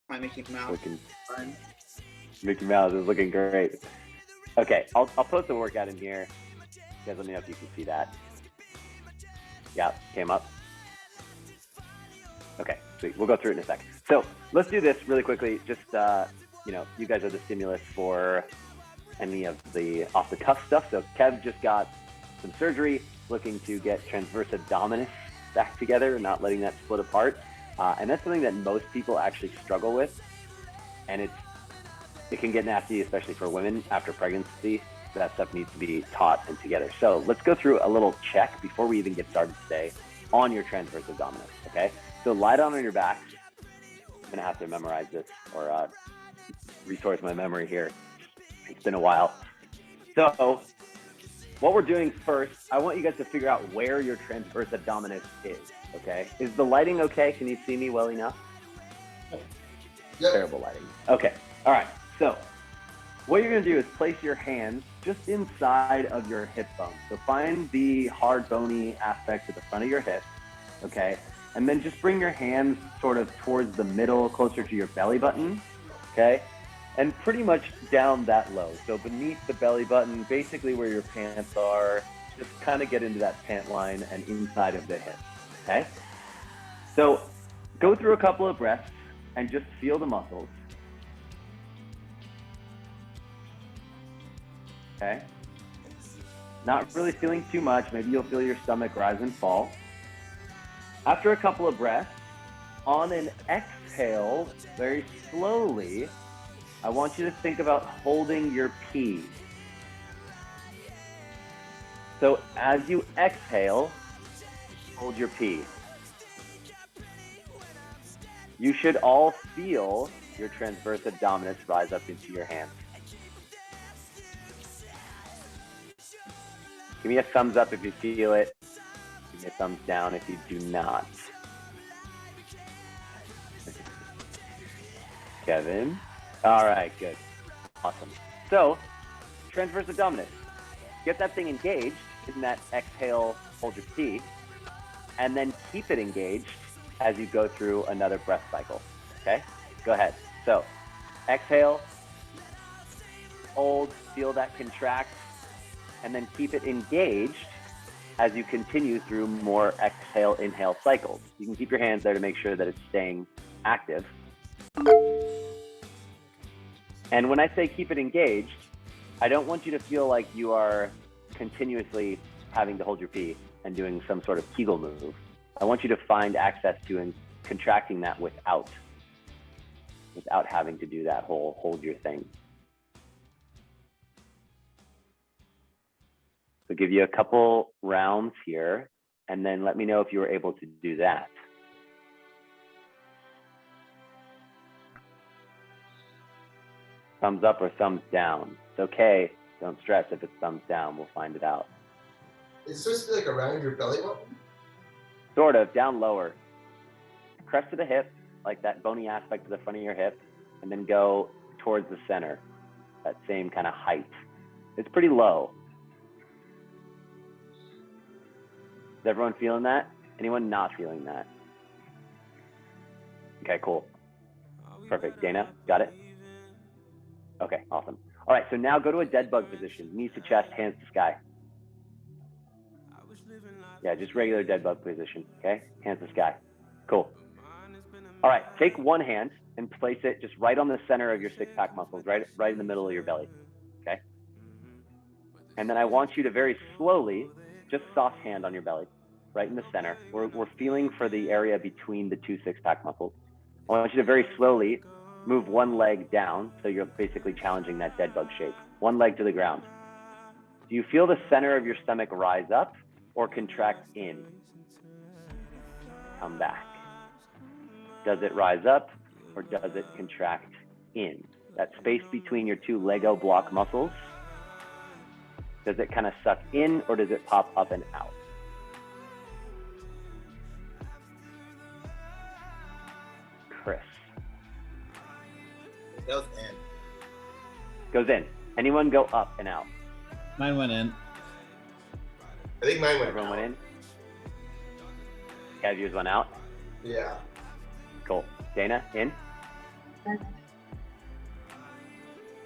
My Mickey Mouse. Looking, Fun. Mickey Mouse is looking great. Okay, I'll post the workout in here. You guys let me know if you can see that. Yeah, came up. Okay, sweet. We'll go through it in a sec. So let's do this really quickly. Just, you guys are the stimulus for any of the off-the-cuff stuff. So Kev just got some surgery, looking to get transverse abdominis back together and not letting that split apart. And that's something that most people actually struggle with. And it can get nasty, especially for women after pregnancy. That stuff needs to be taught and together. So let's go through a little check before we even get started today on your transverse abdominis, okay? So lie down on your back. I'm gonna have to memorize this or resource my memory here. It's been a while. So what we're doing first, I want you guys to figure out where your transverse abdominis is, okay? Is the lighting okay? Can you see me well enough? Yep. Terrible lighting. Okay, all right. So what you're gonna do is place your hands just inside of your hip bone. So find the hard bony aspect at the front of your hip, okay? And then just bring your hands sort of towards the middle, closer to your belly button, okay? And pretty much down that low. So beneath the belly button, basically where your pants are, just kind of get into that pant line and inside of the hip, okay? So go through a couple of breaths and just feel the muscles. Okay? Not really feeling too much. Maybe you'll feel your stomach rise and fall. After a couple of breaths, on an exhale, very slowly, I want you to think about holding your pee. So as you exhale, hold your pee. You should all feel your transverse abdominis rise up into your hands. Give me a thumbs up if you feel it. Give me a thumbs down if you do not. Kevin. All right, good. Awesome. So, transverse abdominis. Get that thing engaged in that exhale, hold your pee, and then keep it engaged as you go through another breath cycle. Okay? Go ahead. So, exhale, hold, feel that contract, and then keep it engaged as you continue through more exhale, inhale cycles. You can keep your hands there to make sure that it's staying active. And when I say keep it engaged, I don't want you to feel like you are continuously having to hold your pee and doing some sort of Kegel move. I want you to find access to and contracting that without having to do that whole hold your thing. So give you a couple rounds here, and then let me know if you were able to do that. Thumbs up or thumbs down. It's okay. Don't stress if it's thumbs down. We'll find it out. It's supposed to be like around your belly button? Sort of, down lower. Crest of the hip, like that bony aspect of the front of your hip, and then go towards the center, that same kind of height. It's pretty low. Is everyone feeling that? Anyone not feeling that? Okay, cool. Perfect. Dana, got it? Okay, awesome. All right, so now go to a dead bug position, knees to chest, hands to sky. Yeah, just regular dead bug position, okay? Hands to sky. Cool. All right, take one hand and place it just right on the center of your six-pack muscles, right in the middle of your belly, okay? And then I want you to very slowly, just soft hand on your belly, right in the center. We're feeling for the area between the two six-pack muscles. I want you to very slowly move one leg down, so you're basically challenging that dead bug shape. One leg to the ground. Do you feel the center of your stomach rise up or contract in? Come back. Does it rise up or does it contract in? That space between your two Lego block muscles, does it kind of suck in or does it pop up and out? Chris. It goes in. Goes in. Anyone go up and out? Mine went in. I think mine went Everyone out. went in? Kev, yours went out? Yeah. Cool. Dana, in?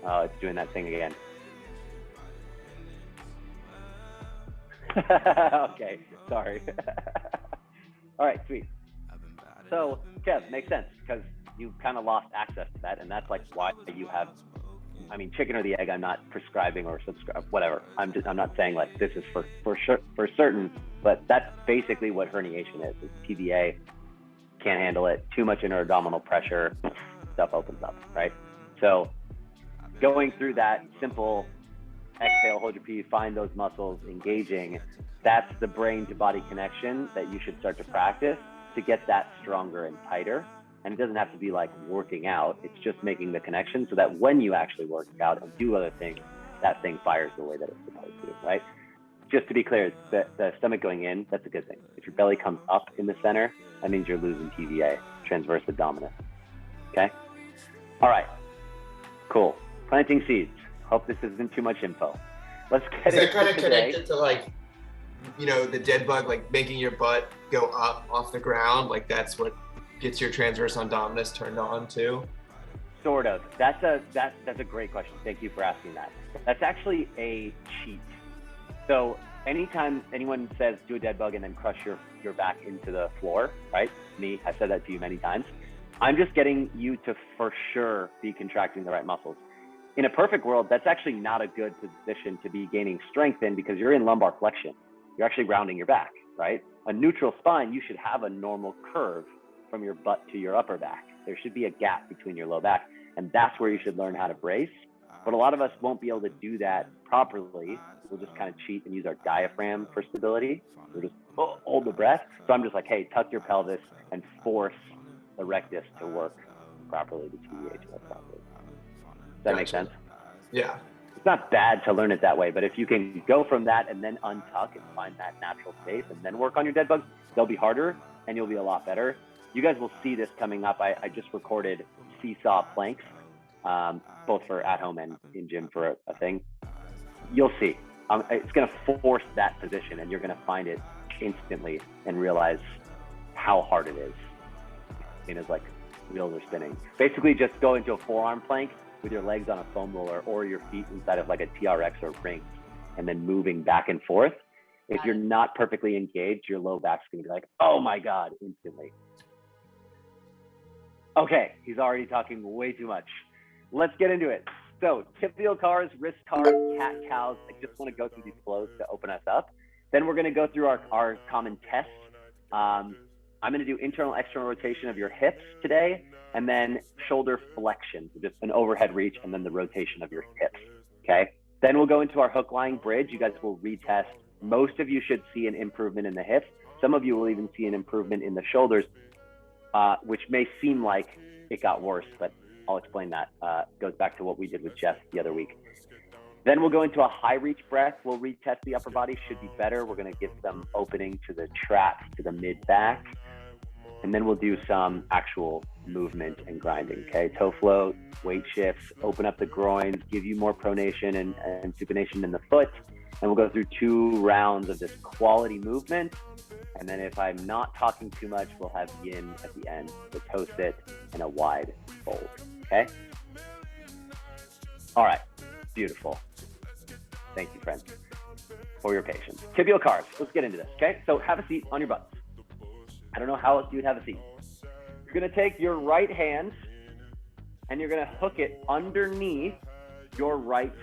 Oh, it's doing that thing again. Okay, sorry. All right, sweet. So, Kev, makes sense because you kind of lost access to that, and that's like why you have, I mean, chicken or the egg. I'm not prescribing or subscribe, whatever. I'm not saying like this is for certain, but that's basically what herniation is. It's TBA, can't handle it, too much inter-abdominal pressure, stuff opens up, right? So, going through that simple exhale, hold your pee, find those muscles engaging. That's the brain to body connection that you should start to practice to get that stronger and tighter. And it doesn't have to be like working out. It's just making the connection so that when you actually work out and do other things, that thing fires the way that it's supposed to, right? Just to be clear, the stomach going in, that's a good thing. If your belly comes up in the center, that means you're losing TVA, transverse abdominis. Okay? All right. Cool. Planting seeds. Hope this isn't too much info. Let's get Is that into kind of today. connected to like, you know, the dead bug, like making your butt go up off the ground? Like that's what gets your transverse abdominis turned on too? Sort of. That's a great question. Thank you for asking that. That's actually a cheat. So anytime anyone says do a dead bug and then crush your back into the floor, right? Me, I've said that to you many times. I'm just getting you to for sure be contracting the right muscles. In a perfect world, that's actually not a good position to be gaining strength in because you're in lumbar flexion. You're actually rounding your back, right? A neutral spine, you should have a normal curve from your butt to your upper back. There should be a gap between your low back, and that's where you should learn how to brace. But a lot of us won't be able to do that properly. We'll just kind of cheat and use our diaphragm for stability. We'll just hold the breath. So I'm just like, hey, tuck your pelvis and force the rectus to work properly, the TBH to work properly. Does that make sense? Yeah. It's not bad to learn it that way, but if you can go from that and then untuck and find that natural space and then work on your dead bugs, they'll be harder and you'll be a lot better. You guys will see this coming up. I just recorded seesaw planks, both for at home and in gym for a thing. You'll see. It's going to force that position and you're going to find it instantly and realize how hard it is. And it's like wheels are spinning. Basically just go into a forearm plank with your legs on a foam roller or your feet inside of like a TRX or ring and then moving back and forth. If you're not perfectly engaged, your low back's gonna be like, oh my God, instantly. Okay, he's already talking way too much. Let's get into it. So tibial cars, wrist cars, cat cows. I just wanna go through these flows to open us up. Then we're gonna go through our common tests. I'm gonna do internal, external rotation of your hips today, and then shoulder flexion, so just an overhead reach, and then the rotation of your hips, okay? Then we'll go into our hook lying bridge. You guys will retest. Most of you should see an improvement in the hips. Some of you will even see an improvement in the shoulders, which may seem like it got worse, but I'll explain that. It goes back to what we did with Jeff the other week. Then we'll go into a high reach breath. We'll retest the upper body, should be better. We're gonna get some opening to the traps, to the mid back. And then we'll do some actual movement and grinding, okay? Toe float, weight shifts, open up the groins, give you more pronation and supination in the foot. And we'll go through 2 rounds of this quality movement. And then if I'm not talking too much, we'll have yin at the end, the toe sit and a wide fold, okay? All right, beautiful. Thank you, friends, for your patience. Tibial cars, let's get into this, okay? So have a seat on your butts. I don't know how else you'd have a seat. You're gonna take your right hand and you're gonna hook it underneath your right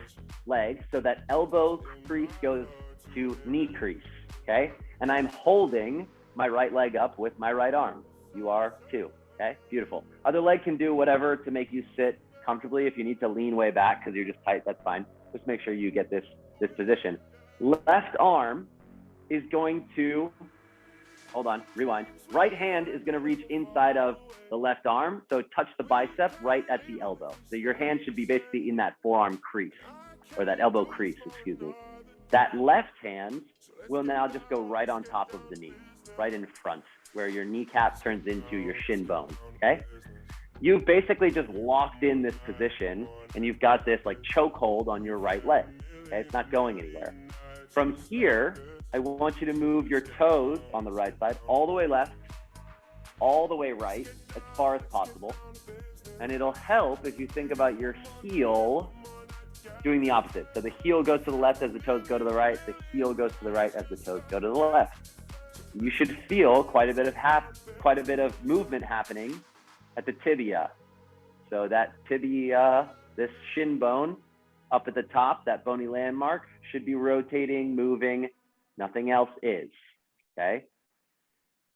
leg so that elbow crease goes to knee crease, okay? And I'm holding my right leg up with my right arm. You are too, okay? Beautiful. Other leg can do whatever to make you sit comfortably. If you need to lean way back because you're just tight, that's fine. Just make sure you get this position. Left arm is going to, hold on, rewind. Right hand is gonna reach inside of the left arm, so touch the bicep right at the elbow. So your hand should be basically in that forearm crease, or that elbow crease, excuse me. That left hand will now just go right on top of the knee, right in front, where your kneecap turns into your shin bone, okay? You've basically just locked in this position and you've got this like chokehold on your right leg, okay? It's not going anywhere. From here, I want you to move your toes on the right side, all the way left, all the way right, as far as possible. And it'll help if you think about your heel doing the opposite. So the heel goes to the left as the toes go to the right. The heel goes to the right as the toes go to the left. You should feel quite a bit of movement happening at the tibia. So that tibia, this shin bone up at the top, that bony landmark, should be rotating, moving. Nothing else is. Okay.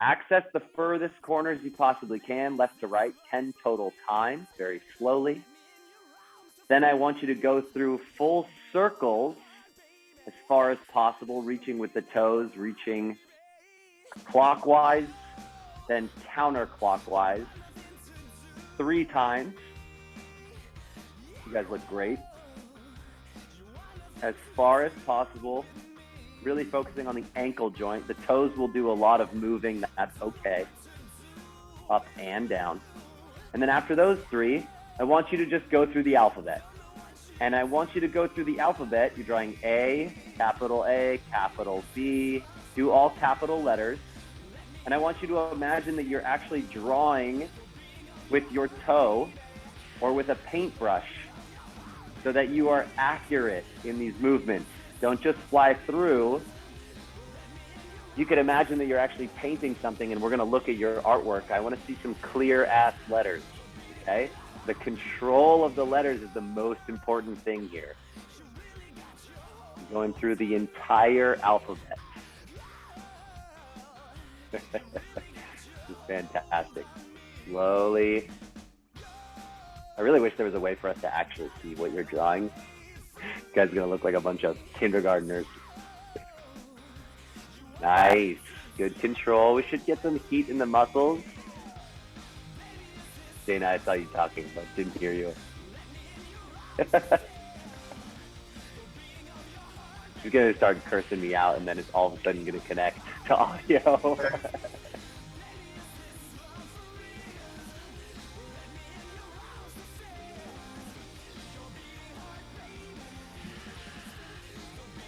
Access the furthest corners you possibly can, left to right, 10 total times, very slowly. Then I want you to go through full circles as far as possible, reaching with the toes, reaching clockwise, then counterclockwise 3 times. You guys look great. As far as possible, really focusing on the ankle joint. The toes will do a lot of moving. That's okay. Up and down. And then after those 3, I want you to just go through the alphabet. And I want you to go through the alphabet. You're drawing A, capital B, do all capital letters. And I want you to imagine that you're actually drawing with your toe or with a paintbrush so that you are accurate in these movements. Don't just fly through. You could imagine that you're actually painting something, and we're going to look at your artwork. I want to see some clear-ass letters, okay? The control of the letters is the most important thing here. Going through the entire alphabet. This is fantastic. Slowly. I really wish there was a way for us to actually see what you're drawing. You guys are going to look like a bunch of kindergartners. Nice. Good control. We should get some heat in the muscles. Dana, I saw you talking, but didn't hear you. She's going to start cursing me out, and then it's all of a sudden going to connect to audio.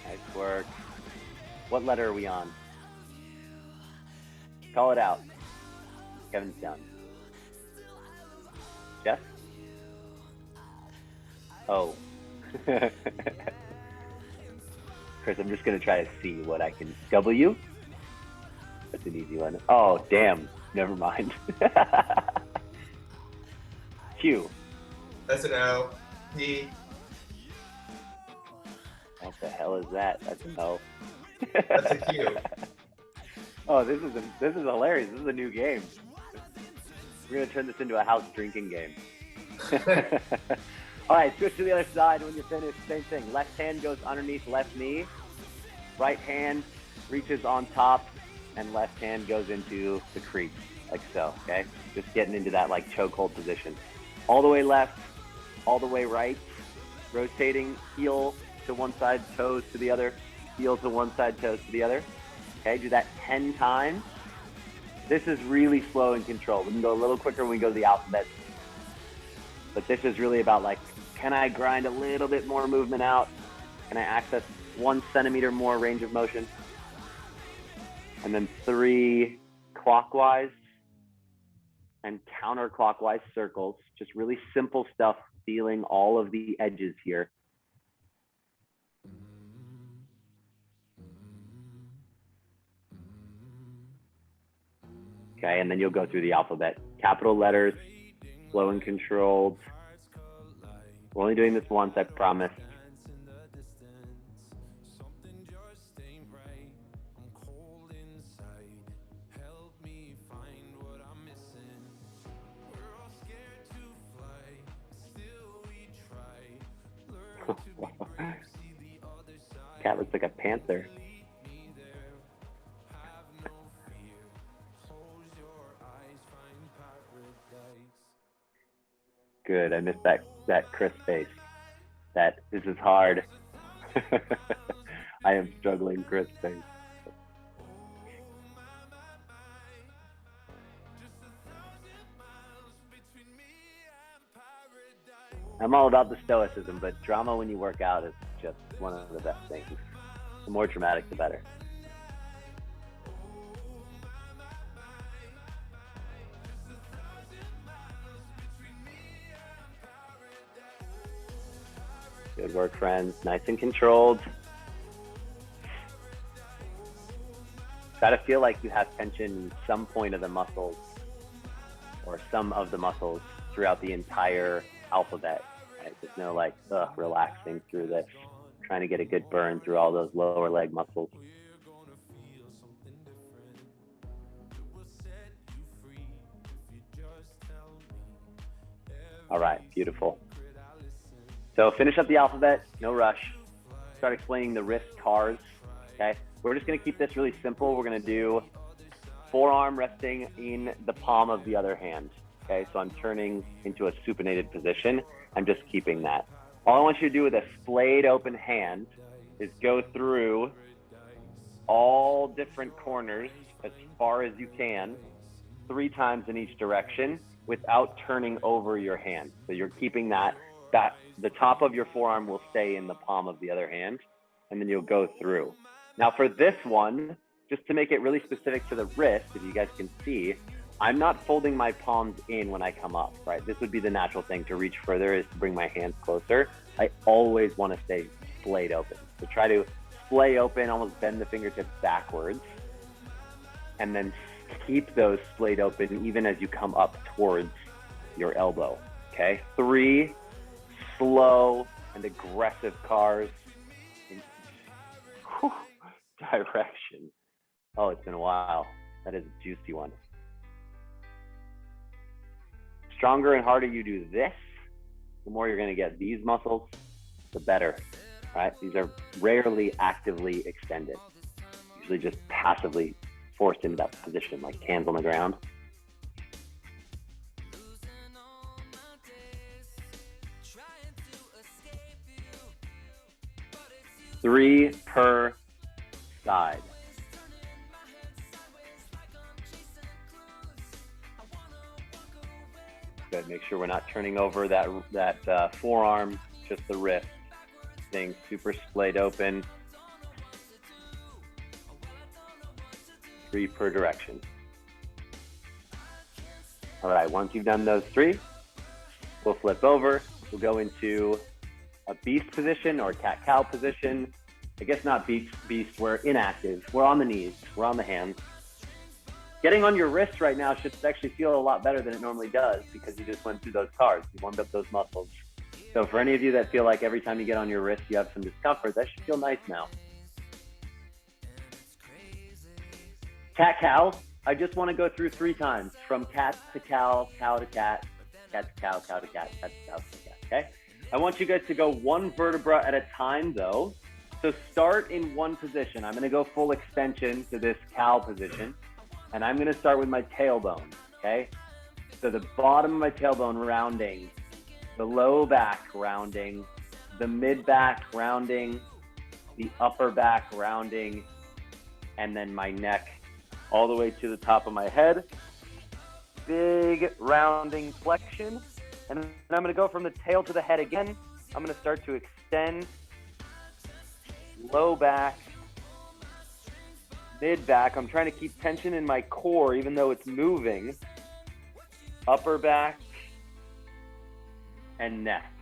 Nice work. What letter are we on? Call it out. Kevin's done. Jeff? Oh. Chris, I'm just going to try to see what I can... W? That's an easy one. Oh, damn. Never mind. Q. That's an O. P. What the hell is that? That's an O. That's a Q. Oh, this is hilarious. This is a new game. We're gonna turn this into a house drinking game. All right, switch to the other side. When you're finished, same thing. Left hand goes underneath left knee. Right hand reaches on top, and left hand goes into the crease, like so. Okay, just getting into that like chokehold position. All the way left, all the way right. Rotating heel to one side, toes to the other. Heel to one side, toes to the other. Okay, do that 10 times. This is really slow and controlled. We can go a little quicker when we go to the alphabet. But this is really about like, can I grind a little bit more movement out? Can I access 1 centimeter more range of motion? And then 3 clockwise and counterclockwise circles. Just really simple stuff, feeling all of the edges here. Okay, and then you'll go through the alphabet. Capital letters, slow and controlled. We're only doing this once, I promise. Cat looks like a panther. Good, I missed that Chris face. This is hard. I am struggling, Chris face. I'm all about the stoicism, but drama when you work out is just one of the best things. The more dramatic, the better. Good work, friends. Nice and controlled. Try to feel like you have tension in some point of the muscles or some of the muscles throughout the entire alphabet. Right? There's no like relaxing through this, trying to get a good burn through all those lower leg muscles. All right, beautiful. So finish up the alphabet, no rush. Start explaining the wrist cars, okay? We're just gonna keep this really simple. We're gonna do forearm resting in the palm of the other hand, okay? So I'm turning into a supinated position. I'm just keeping that. All I want you to do with a splayed open hand is go through all different corners as far as you can, 3 times in each direction without turning over your hand. So you're keeping that the top of your forearm will stay in the palm of the other hand, and then you'll go through. Now for this one, just to make it really specific to the wrist, if you guys can see, I'm not folding my palms in when I come up, right? This would be the natural thing to reach further, is to bring my hands closer. I always want to stay splayed open. So try to splay open, almost bend the fingertips backwards, and then keep those splayed open even as you come up towards your elbow, okay? 3 slow and aggressive cars in direction. Oh, it's been a while. That is a juicy one. Stronger and harder you do this, the more you're going to get these muscles, the better, right? These are rarely actively extended, usually just passively forced into that position, like hands on the ground. Three per side. Good. Make sure we're not turning over that forearm, just the wrist. Staying super splayed open. 3 per direction. All right, once you've done those 3, we'll flip over. We'll go into a beast position or cat-cow position. I guess not beast, we're inactive. We're on the knees, we're on the hands. Getting on your wrist right now should actually feel a lot better than it normally does because you just went through those cards. You warmed up those muscles. So for any of you that feel like every time you get on your wrist, you have some discomfort, that should feel nice now. Cat-cow, I just want to go through 3 times, from cat to cow, cow to cat, cat to cow, cow to cat, cat to cow, to cat, okay? I want you guys to go 1 vertebra at a time though. So start in one position. I'm gonna go full extension to this cow position, and I'm gonna start with my tailbone, okay? So the bottom of my tailbone rounding, the low back rounding, the mid back rounding, the upper back rounding, and then my neck all the way to the top of my head. Big rounding flexion. And then I'm gonna go from the tail to the head again. I'm gonna start to extend, low back, mid back. I'm trying to keep tension in my core even though it's moving. Upper back and neck.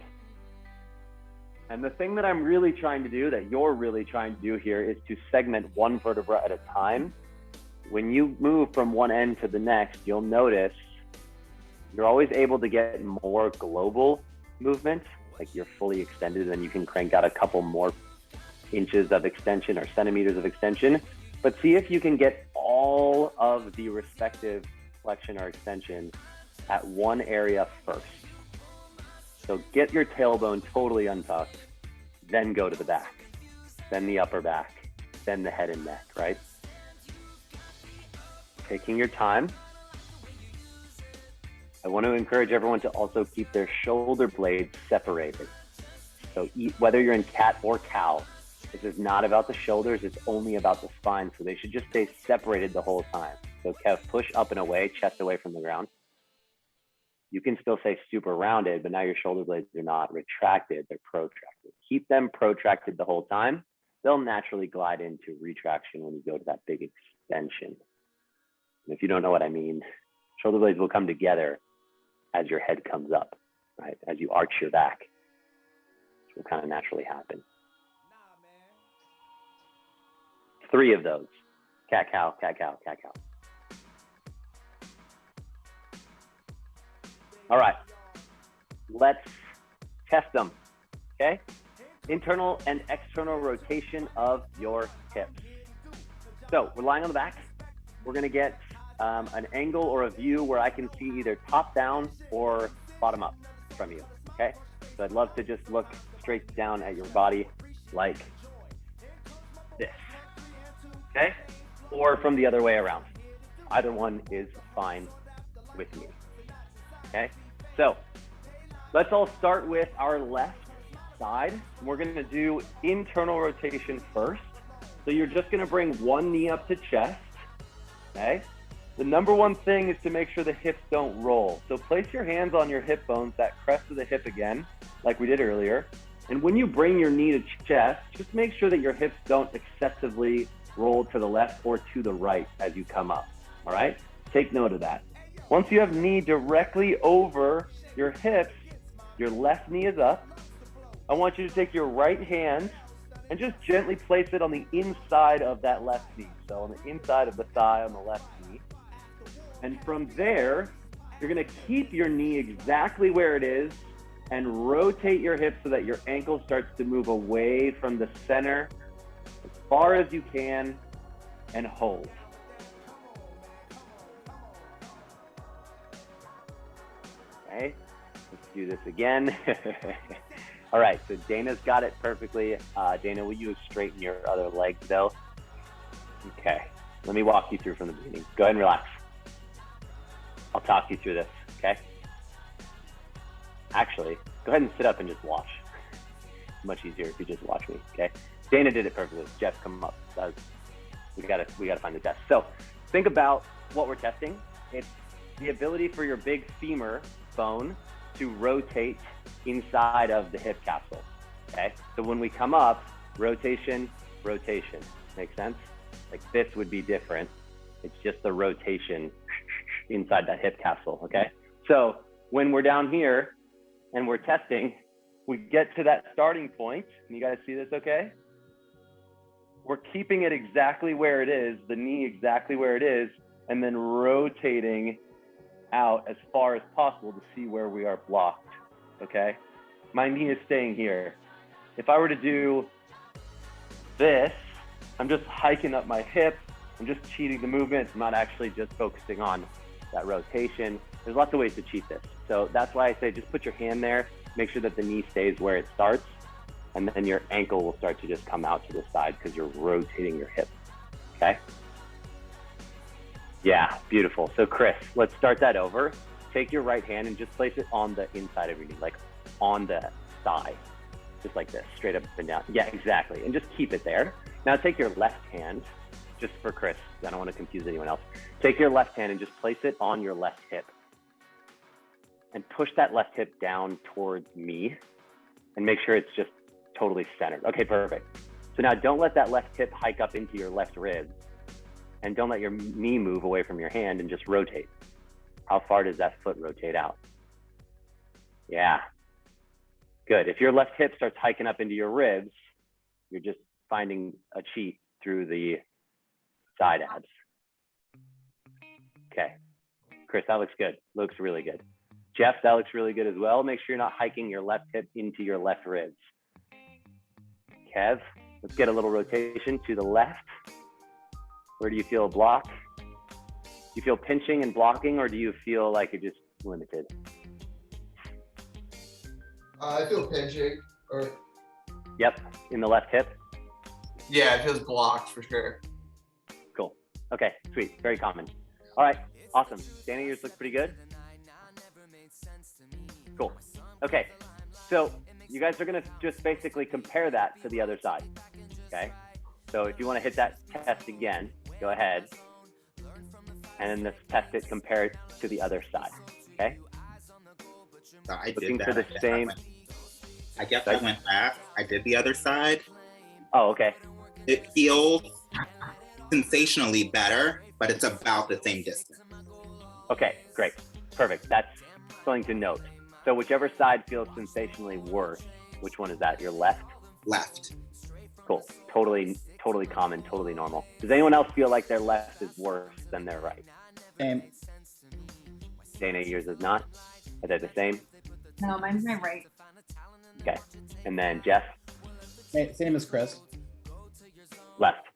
And the thing that I'm really trying to do, that you're really trying to do here, is to segment 1 vertebra at a time. When you move from one end to the next, you'll notice you're always able to get more global movement, like you're fully extended and you can crank out a couple more inches of extension or centimeters of extension. But see if you can get all of the respective flexion or extension at one area first. So get your tailbone totally untucked, then go to the back, then the upper back, then the head and neck, right? Taking your time. I want to encourage everyone to also keep their shoulder blades separated. So whether you're in cat or cow, this is not about the shoulders, it's only about the spine. So they should just stay separated the whole time. So Kev, push up and away, chest away from the ground. You can still say super rounded, but now your shoulder blades are not retracted, they're protracted. Keep them protracted the whole time. They'll naturally glide into retraction when you go to that big extension. And if you don't know what I mean, shoulder blades will come together as your head comes up, right? As you arch your back. will kind of naturally happen. 3 of those. Cat, cow, cat, cow, cat, cow. All right, let's test them, okay? Internal and external rotation of your hips. So we're lying on the back. We're gonna get an angle or a view where I can see either top down or bottom up from you, okay? So I'd love to just look straight down at your body like this, okay? Or from the other way around. Either one is fine with me, okay? So let's all start with our left side. We're gonna do internal rotation first. So you're just gonna bring one knee up to chest, okay? The number one thing is to make sure the hips don't roll. So place your hands on your hip bones, that crest of the hip again, like we did earlier. And when you bring your knee to chest, just make sure that your hips don't excessively roll to the left or to the right as you come up, all right? Take note of that. Once you have knee directly over your hips, your left knee is up. I want you to take your right hand and just gently place it on the inside of that left knee. So on the inside of the thigh on the left knee. And from there, you're gonna keep your knee exactly where it is and rotate your hips so that your ankle starts to move away from the center as far as you can and hold. Okay, let's do this again. All right, so Dana's got it perfectly. Dana, will you straighten your other leg though? Okay, let me walk you through from the beginning. Go ahead and relax. I'll talk you through this, okay? Actually, go ahead and sit up and just watch. Much easier if you just watch me, okay? Dana did it perfectly. Jeff, come up. We gotta find the test. So think about what we're testing. It's the ability for your big femur bone to rotate inside of the hip capsule, okay? So when we come up, rotation, rotation. Make sense? Like this would be different. It's just the rotation inside that hip capsule, okay? So when we're down here and we're testing, we get to that starting point. Can you guys see this okay? We're keeping it exactly where it is, the knee exactly where it is, and then rotating out as far as possible to see where we are blocked, okay? My knee is staying here. If I were to do this, I'm just hiking up my hip. I'm just cheating the movement. I'm not actually just focusing on that rotation. There's lots of ways to cheat this. So that's why I say just put your hand there, make sure that the knee stays where it starts, and then your ankle will start to just come out to the side because you're rotating your hip, okay? Yeah, beautiful. So Chris, let's start that over. Take your right hand and just place it on the inside of your knee, like on the thigh, just like this, straight up and down. Yeah, exactly. And just keep it there. Now take your left hand, just for Chris, I don't want to confuse anyone else. Take your left hand and just place it on your left hip. And push that left hip down towards me and make sure it's just totally centered. Okay, perfect. So now don't let that left hip hike up into your left rib, and don't let your knee move away from your hand, and just rotate. How far does that foot rotate out? Yeah, good. If your left hip starts hiking up into your ribs, you're just finding a cheat through the side abs. Okay, Chris, that looks good. Looks really good. Jeff, that looks really good as well. Make sure you're not hiking your left hip into your left ribs. Kev, let's get a little rotation to the left. Where do you feel a block? Do you feel pinching and blocking, or do you feel like you're just limited? I feel pinching. Yep, in the left hip? Yeah, it feels blocked for sure. Cool. Okay, sweet. Very common. All right, awesome. Danny, yours looks pretty good? Cool. Okay, so you guys are gonna just basically compare that to the other side, okay? So if you wanna hit that test again, go ahead. And then let's test it, compare it to the other side, okay? So I Looking did for that. the same. I guess I went back. I did the other side. Oh, okay. It feels sensationally better, but it's about the same distance. Okay, great. Perfect. That's something to note. So whichever side feels sensationally worse, Which one is that? Your left? Left. Cool. Totally common, totally normal. Does anyone else feel like their left is worse than their right? Same. Dana, yours is not? Are they the same? No, mine's my right. Okay. And then Jeff? Same as Chris. Left.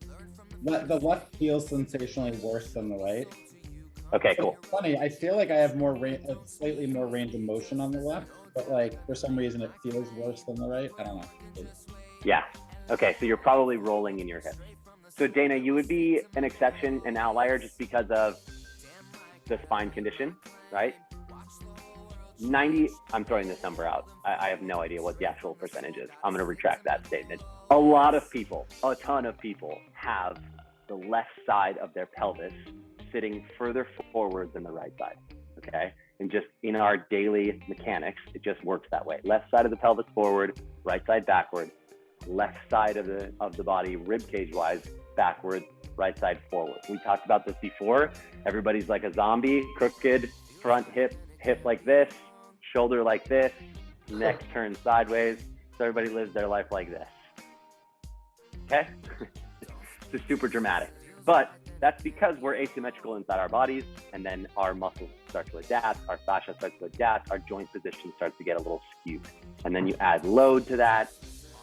The left feels sensationally worse than the right. Okay, cool. It's funny, I feel like I have slightly more range of motion on the left, but like for some reason it feels worse than the right. I don't know. Yeah. Okay, so you're probably rolling in your hips. So Dana, you would be an exception, an outlier, just because of the spine condition, right? 90, I'm throwing this number out. I have no idea what the actual percentage is. I'm gonna retract that statement. A lot of people, a ton of people have the left side of their pelvis sitting further forward than the right side, okay? And just in our daily mechanics, it just works that way. Left side of the pelvis forward, right side backward, left side of the body, rib cage wise, backward, right side forward. We talked about this before. Everybody's like a zombie, crooked, front hip like this, shoulder like this, neck turned sideways. So everybody lives their life like this. Okay? It's just super dramatic. But that's because we're asymmetrical inside our bodies, and then our muscles start to adapt, our fascia starts to adapt, our joint position starts to get a little skewed. And then you add load to that,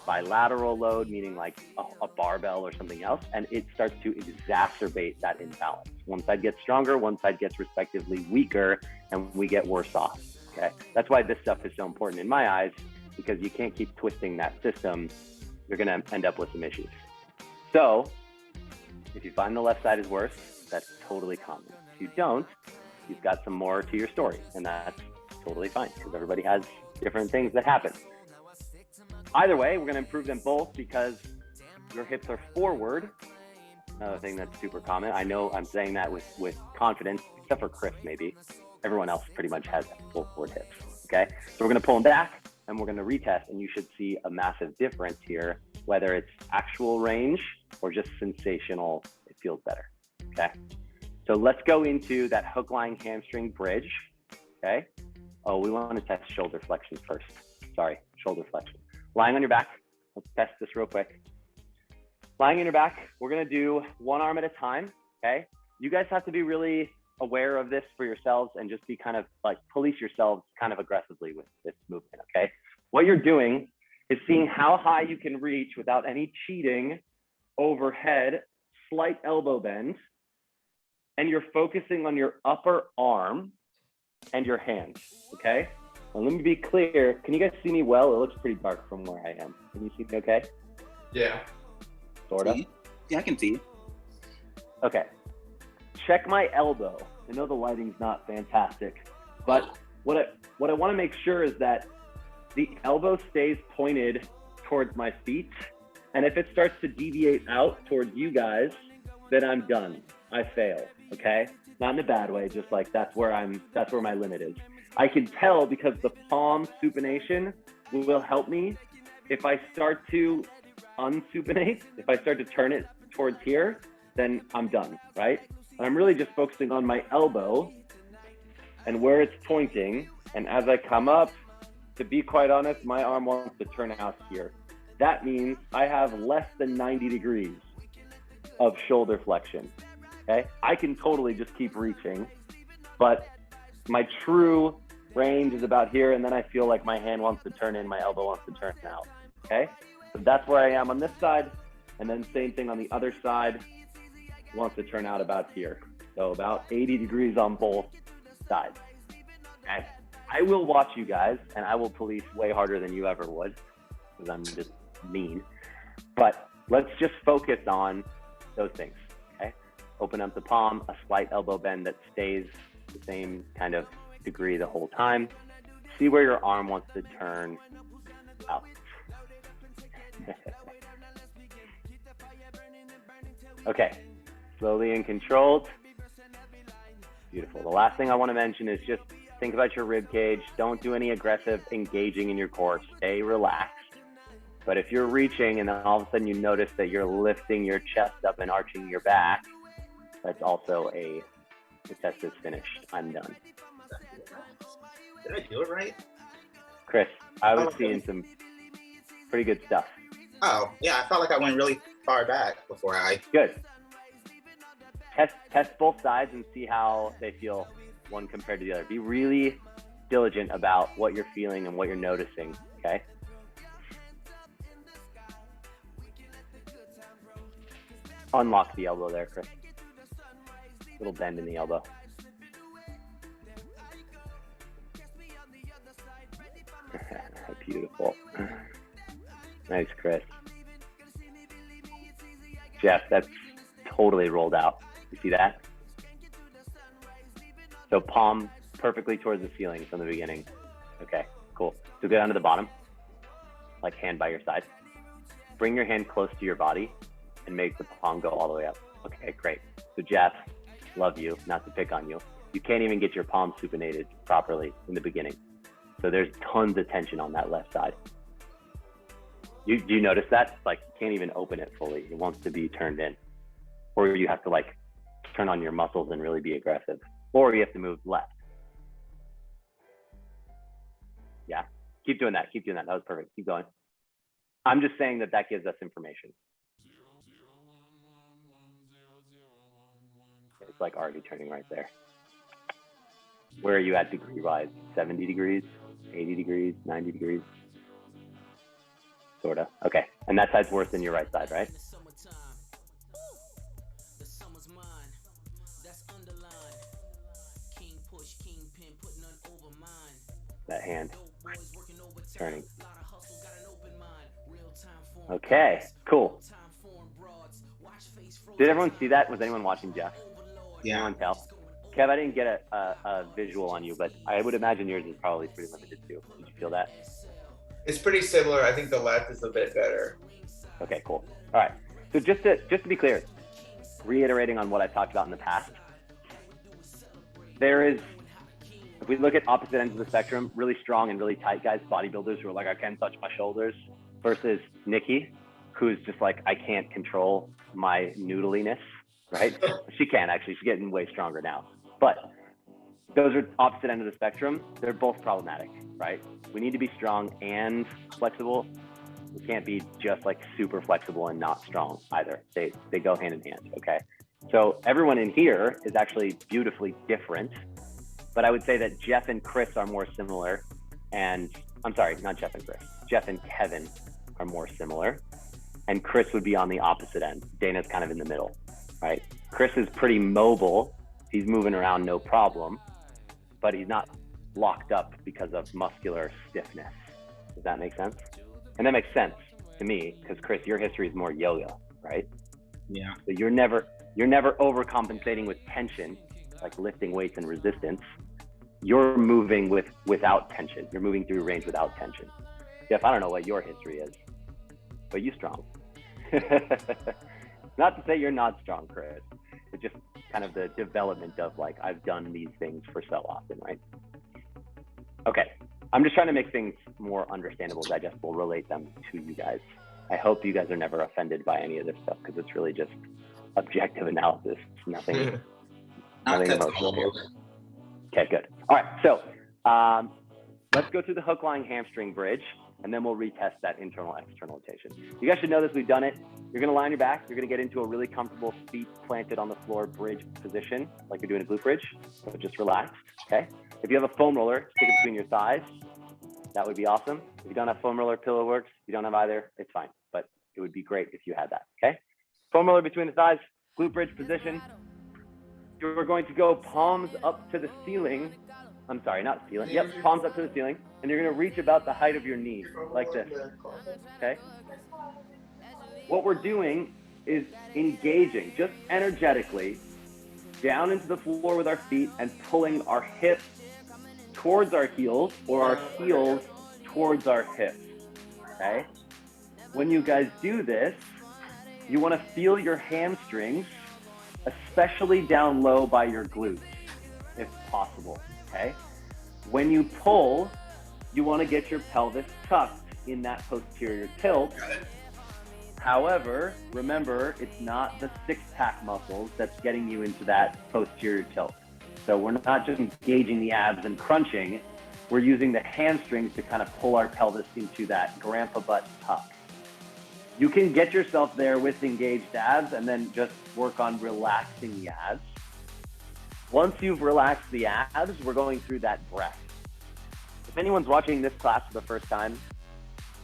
bilateral load, meaning like a barbell or something else, and it starts to exacerbate that imbalance. One side gets stronger, one side gets respectively weaker, and we get worse off, okay? That's why this stuff is so important in my eyes, because you can't keep twisting that system. You're gonna end up with some issues. So, if you find the left side is worse, that's totally common. If you don't, you've got some more to your story, and that's totally fine, because everybody has different things that happen. Either way, we're gonna improve them both because your hips are forward. Another thing that's super common. I know I'm saying that with confidence, except for Chris maybe. Everyone else pretty much has full forward hips, okay? So we're gonna pull them back and we're gonna retest, and you should see a massive difference here, whether it's actual range or just sensational, it feels better, okay? So let's go into that hook lying hamstring bridge, okay? Oh, we want to test shoulder flexion first. Sorry, shoulder flexion. Lying on your back, let's test this real quick. Lying on your back, we're gonna do one arm at a time, okay? You guys have to be really aware of this for yourselves and just be kind of like police yourselves kind of aggressively with this movement, okay? What you're doing is seeing how high you can reach without any cheating overhead, slight elbow bend, and you're focusing on your upper arm and your hands, okay? And let me be clear, can you guys see me well? It looks pretty dark from where I am. Can you see me okay? Yeah. Sort of? Yeah, I can see. Okay. Check my elbow. I know the lighting's not fantastic, but what I want to make sure is that the elbow stays pointed towards my feet. And if it starts to deviate out towards you guys, then I'm done. I fail, okay? Not in a bad way, just like that's where my limit is. I can tell because the palm supination will help me. If I start to unsupinate, if I start to turn it towards here, then I'm done, right? And I'm really just focusing on my elbow and where it's pointing. And as I come up, to be quite honest, my arm wants to turn out here. That means I have less than 90 degrees of shoulder flexion, okay? I can totally just keep reaching, but my true range is about here, and then I feel like my hand wants to turn in, my elbow wants to turn out, okay? So that's where I am on this side, and then same thing on the other side, wants to turn out about here. So about 80 degrees on both sides, okay? I will watch you guys, and I will police way harder than you ever would, because I'm just mean, but let's just focus on those things, okay? Open up the palm, a slight elbow bend that stays the same kind of degree the whole time. See where your arm wants to turn out. Okay, slowly and controlled. Beautiful. The last thing I want to mention is just think about your rib cage. Don't do any aggressive engaging in your core. Stay relaxed. But if you're reaching and then all of a sudden you notice that you're lifting your chest up and arching your back, that's also the test is finished. I'm done. Did I do it right? Chris, I was seeing some Pretty good stuff. Oh, yeah, I felt like I went really far back before I. Good. Test both sides and see how they feel one compared to the other. Be really diligent about what you're feeling and what you're noticing, okay? Unlock the elbow there, Chris. Little bend in the elbow. Beautiful. Nice, Chris. Jeff, that's totally rolled out. You see that? So palm perfectly towards the ceiling from the beginning. Okay, cool. So go down to the bottom, like hand by your side. Bring your hand close to your body and make the palm go all the way up. Okay, great. So Jeff, love you, not to pick on you. You can't even get your palm supinated properly in the beginning. So there's tons of tension on that left side. Do you notice that? Like, you can't even open it fully. It wants to be turned in. Or you have to like turn on your muscles and really be aggressive. Or you have to move left. Yeah, keep doing that. Keep doing that. That was perfect. Keep going. I'm just saying that that gives us information. It's like already turning right there. Where are you at degree-wise? 70 degrees, 80 degrees, 90 degrees? Sorta. Okay. And that side's worse than your right side, right? That hand turning. Okay, cool. Did everyone see that? Was anyone watching Jeff? Yeah. Anyone tell? Kev, I didn't get a visual on you, but I would imagine yours is probably pretty limited too. Did you feel that? It's pretty similar. I think the left is a bit better. Okay, cool. All right. So just to be clear, reiterating on what I've talked about in the past, there is, if we look at opposite ends of the spectrum, really strong and really tight guys, bodybuilders who are like, I can't touch my shoulders, versus Nikki, who's just like, I can't control my noodliness, right? She can actually, she's getting way stronger now. But those are opposite end of the spectrum. They're both problematic, right? We need to be strong and flexible. We can't be just like super flexible and not strong either. They go hand in hand, okay? So everyone in here is actually beautifully different, but I would say that Jeff and Chris are more similar. And I'm sorry, not Jeff and Chris. Jeff and Kevin are more similar. And Chris would be on the opposite end. Dana's kind of in the middle, right? Chris is pretty mobile. He's moving around, no problem, but he's not locked up because of muscular stiffness. Does that make sense? And that makes sense to me because Chris, your history is more yo-yo, right? Yeah. So you're never overcompensating with tension, like lifting weights and resistance. You're moving without tension. You're moving through range without tension. Jeff, I don't know what your history is, but you strong. Not to say you're not strong, Chris. It's just kind of the development of like, I've done these things for so often, right? Okay, I'm just trying to make things more understandable, digestible, relate them to you guys. I hope you guys are never offended by any of this stuff because it's really just objective analysis. It's nothing emotional here. Okay, good. All right, so let's go through the hook, line, hamstring bridge, and then we'll retest that internal external rotation. You guys should know this, we've done it. You're gonna lie on your back, you're gonna get into a really comfortable feet planted on the floor bridge position, like you're doing a glute bridge, so just relax, okay? If you have a foam roller, stick it between your thighs. That would be awesome. If you don't have foam roller, pillow works. If you don't have either, it's fine, but it would be great if you had that, okay? Foam roller between the thighs, glute bridge position. You're going to go palms up to the ceiling. I'm sorry, not ceiling. Yep, palms up to the ceiling. And you're gonna reach about the height of your knee, like this, okay? What we're doing is engaging, just energetically, down into the floor with our feet and pulling our hips towards our heels or our heels towards our hips, okay? When you guys do this, you wanna feel your hamstrings, especially down low by your glutes, if possible, okay? When you pull, you wanna get your pelvis tucked in that posterior tilt. However, remember, it's not the six-pack muscles that's getting you into that posterior tilt. So we're not just engaging the abs and crunching, we're using the hamstrings to kind of pull our pelvis into that grandpa butt tuck. You can get yourself there with engaged abs and then just work on relaxing the abs. Once you've relaxed the abs, we're going through that breath. If anyone's watching this class for the first time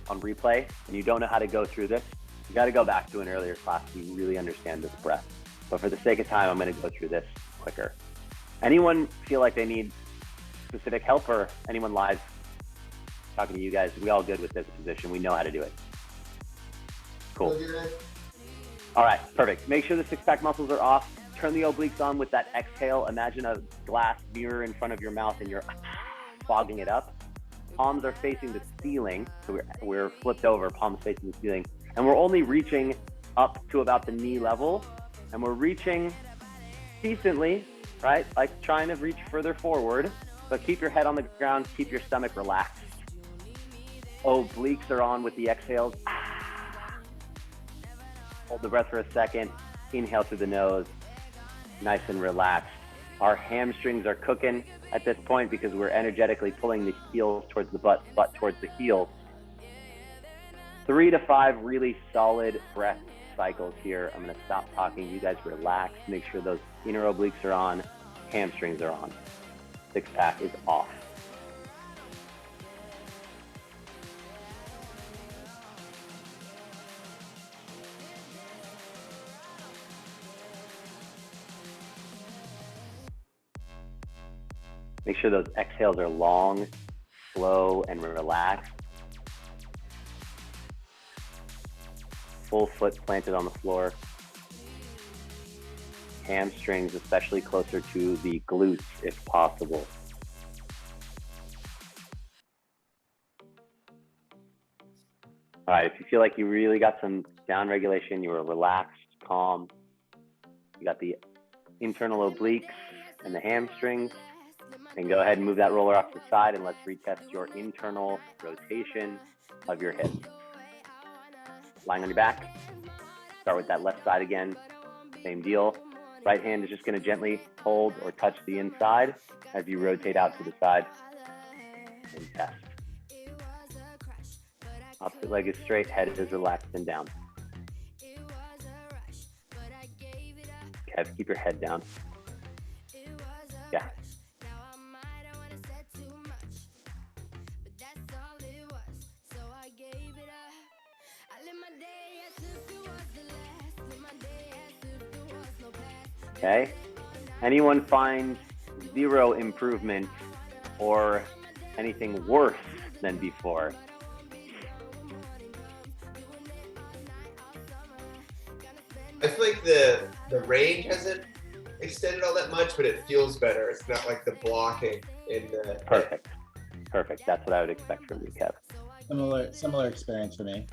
on replay and you don't know how to go through this, you got to go back to an earlier class so you really understand this breath. But for the sake of time, I'm going to go through this quicker. Anyone feel like they need specific help, or anyone live talking to you guys? We all good with this position? We know how to do it. Cool. All right, perfect. Make sure the six-pack muscles are off. Turn the obliques on with that exhale. Imagine a glass mirror in front of your mouth and you're fogging it up. Palms are facing the ceiling. So we're flipped over, palms facing the ceiling. And we're only reaching up to about the knee level. And we're reaching decently, right? Like trying to reach further forward, but keep your head on the ground, keep your stomach relaxed. Obliques are on with the exhales. Hold the breath for a second. Inhale through the nose, nice and relaxed. Our hamstrings are cooking at this point because we're energetically pulling the heels towards the butt towards the heels. 3 to 5 really solid breath cycles here. I'm gonna stop talking. You guys relax. Make sure those inner obliques are on, hamstrings are on. Six-pack is off. Make sure those exhales are long, slow, and relaxed. Full foot planted on the floor. Hamstrings, especially closer to the glutes if possible. All right, if you feel like you really got some down regulation, you were relaxed, calm, you got the internal obliques and the hamstrings, and go ahead and move that roller off to the side, and let's retest your internal rotation of your hips. Lying on your back, start with that left side again, same deal. Right hand is just gonna gently hold or touch the inside as you rotate out to the side and test. Opposite leg is straight, head is relaxed and down. Kev, keep your head down. Yeah. Okay. Anyone find zero improvement or anything worse than before? I feel like the range hasn't extended all that much, but it feels better. It's not like the blocking in the Perfect. Perfect. That's what I would expect from you, Kev. Similar experience for me.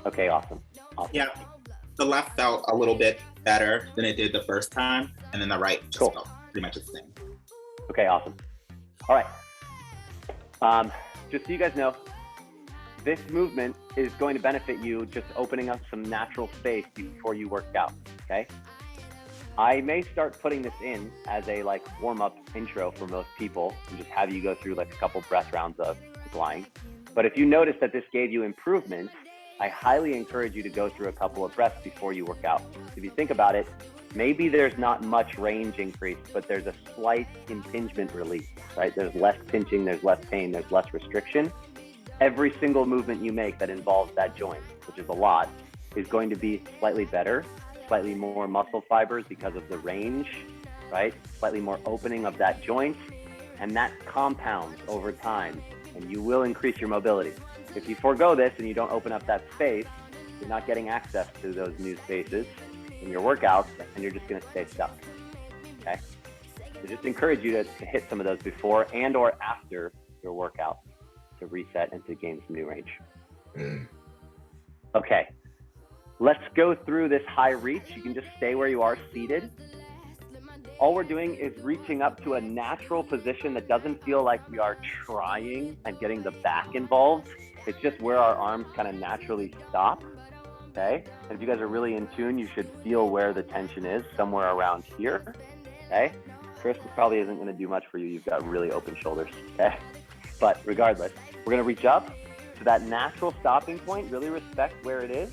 Okay, awesome. Awesome. Yeah, the left felt a little bit better than it did the first time, and then the right just Cool. felt pretty much the same. Okay, awesome. All right. Just so you guys know, this movement is going to benefit you just opening up some natural space before you work out, okay? I may start putting this in as a warm-up intro for most people and just have you go through a couple breath rounds of flying. But if you notice that this gave you improvement, I highly encourage you to go through a couple of breaths before you work out. If you think about it, maybe there's not much range increase, but there's a slight impingement release, right? There's less pinching, there's less pain, there's less restriction. Every single movement you make that involves that joint, which is a lot, is going to be slightly better, slightly more muscle fibers because of the range, right? Slightly more opening of that joint, and that compounds over time, and you will increase your mobility. If you forego this and you don't open up that space, you're not getting access to those new spaces in your workouts, and you're just gonna stay stuck, okay? So just encourage you to hit some of those before and or after your workout to reset and to gain some new range. Okay, let's go through this high reach. You can just stay where you are seated. All we're doing is reaching up to a natural position that doesn't feel like we are trying and getting the back involved. It's just where our arms kind of naturally stop, okay? And if you guys are really in tune, you should feel where the tension is, somewhere around here, okay? Chris, this probably isn't gonna do much for you. You've got really open shoulders, okay? But regardless, we're gonna reach up to that natural stopping point, really respect where it is,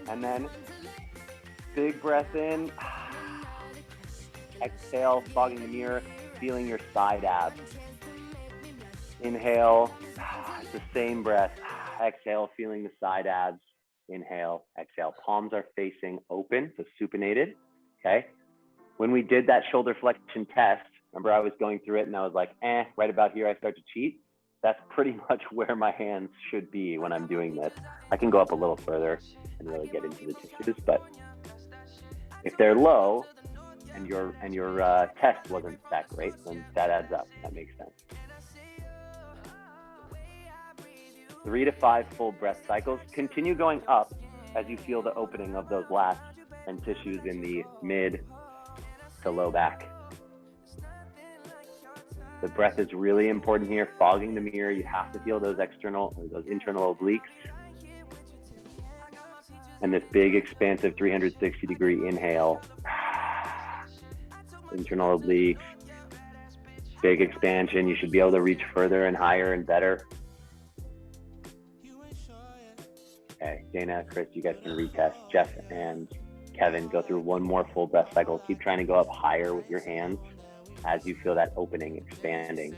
and then big breath in, exhale, fogging the mirror, feeling your side abs. Inhale, it's the same breath, exhale, feeling the side abs, inhale, exhale. Palms are facing open, so supinated, okay? When we did that shoulder flexion test, remember I was going through it and I was like, right about here I start to cheat. That's pretty much where my hands should be when I'm doing this. I can go up a little further and really get into the tissues, but if they're low and your test wasn't that great, then that adds up. That makes sense. 3 to 5 full breath cycles. Continue going up as you feel the opening of those lats and tissues in the mid to low back. The breath is really important here. Fogging the mirror, you have to feel those external or those internal obliques. And this big expansive 360-degree inhale. Internal obliques, big expansion. You should be able to reach further and higher and better. Okay, Dana, Chris, you guys can retest. Jeff and Kevin, go through one more full breath cycle. Keep trying to go up higher with your hands as you feel that opening, expanding.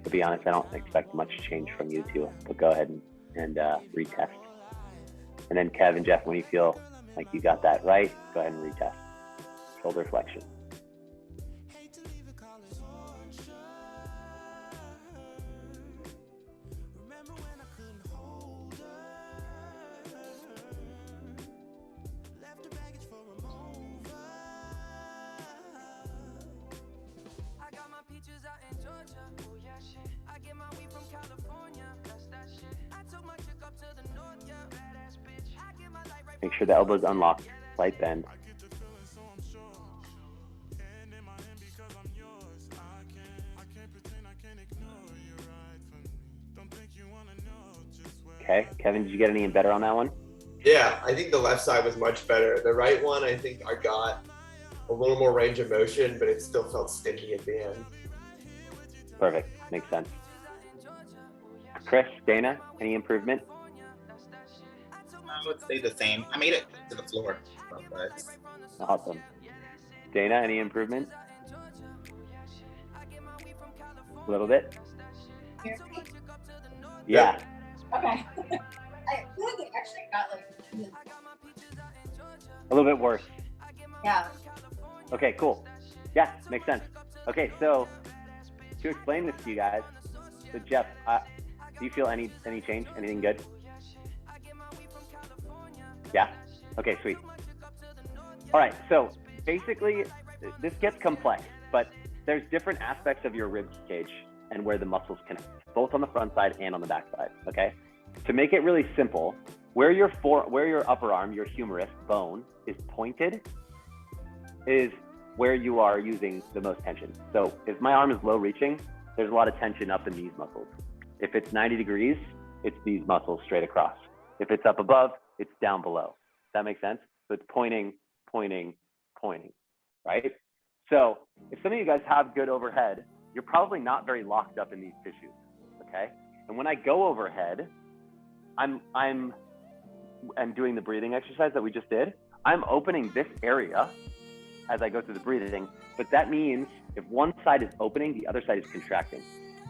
To be honest, I don't expect much change from you two, but go ahead and retest. And then Kevin, Jeff, when you feel like you got that right, go ahead and retest. Shoulder flexion. Make sure the elbows unlocked, slight bend. Okay, Kevin, did you get any better on that one? Yeah, I think the left side was much better. The right one, I think I got a little more range of motion, but it still felt sticky at the end. Perfect, makes sense. Chris, Dana, any improvement? I would say the same. I made it to the floor. But Awesome. Dana, any improvement? A little bit? Hear me? Yeah. Okay. I feel like it actually got like, A little bit worse. yeah. Okay, cool. Yeah, makes sense. Okay, so to explain this to you guys, so Jeff, do you feel any change? Anything good? Yeah? Okay, sweet. All right, so basically this gets complex, but there's different aspects of your rib cage and where the muscles connect, both on the front side and on the back side, okay? To make it really simple, where your upper arm, your humerus bone is pointed is where you are using the most tension. So if my arm is low reaching, there's a lot of tension up in these muscles. If it's 90 degrees, it's these muscles straight across. If it's up above, it's down below. Does that make sense? So it's pointing, pointing, pointing, right? So if some of you guys have good overhead, you're probably not very locked up in these tissues, okay? And when I go overhead, I'm doing the breathing exercise that we just did. I'm opening this area as I go through the breathing, but that means if one side is opening, the other side is contracting.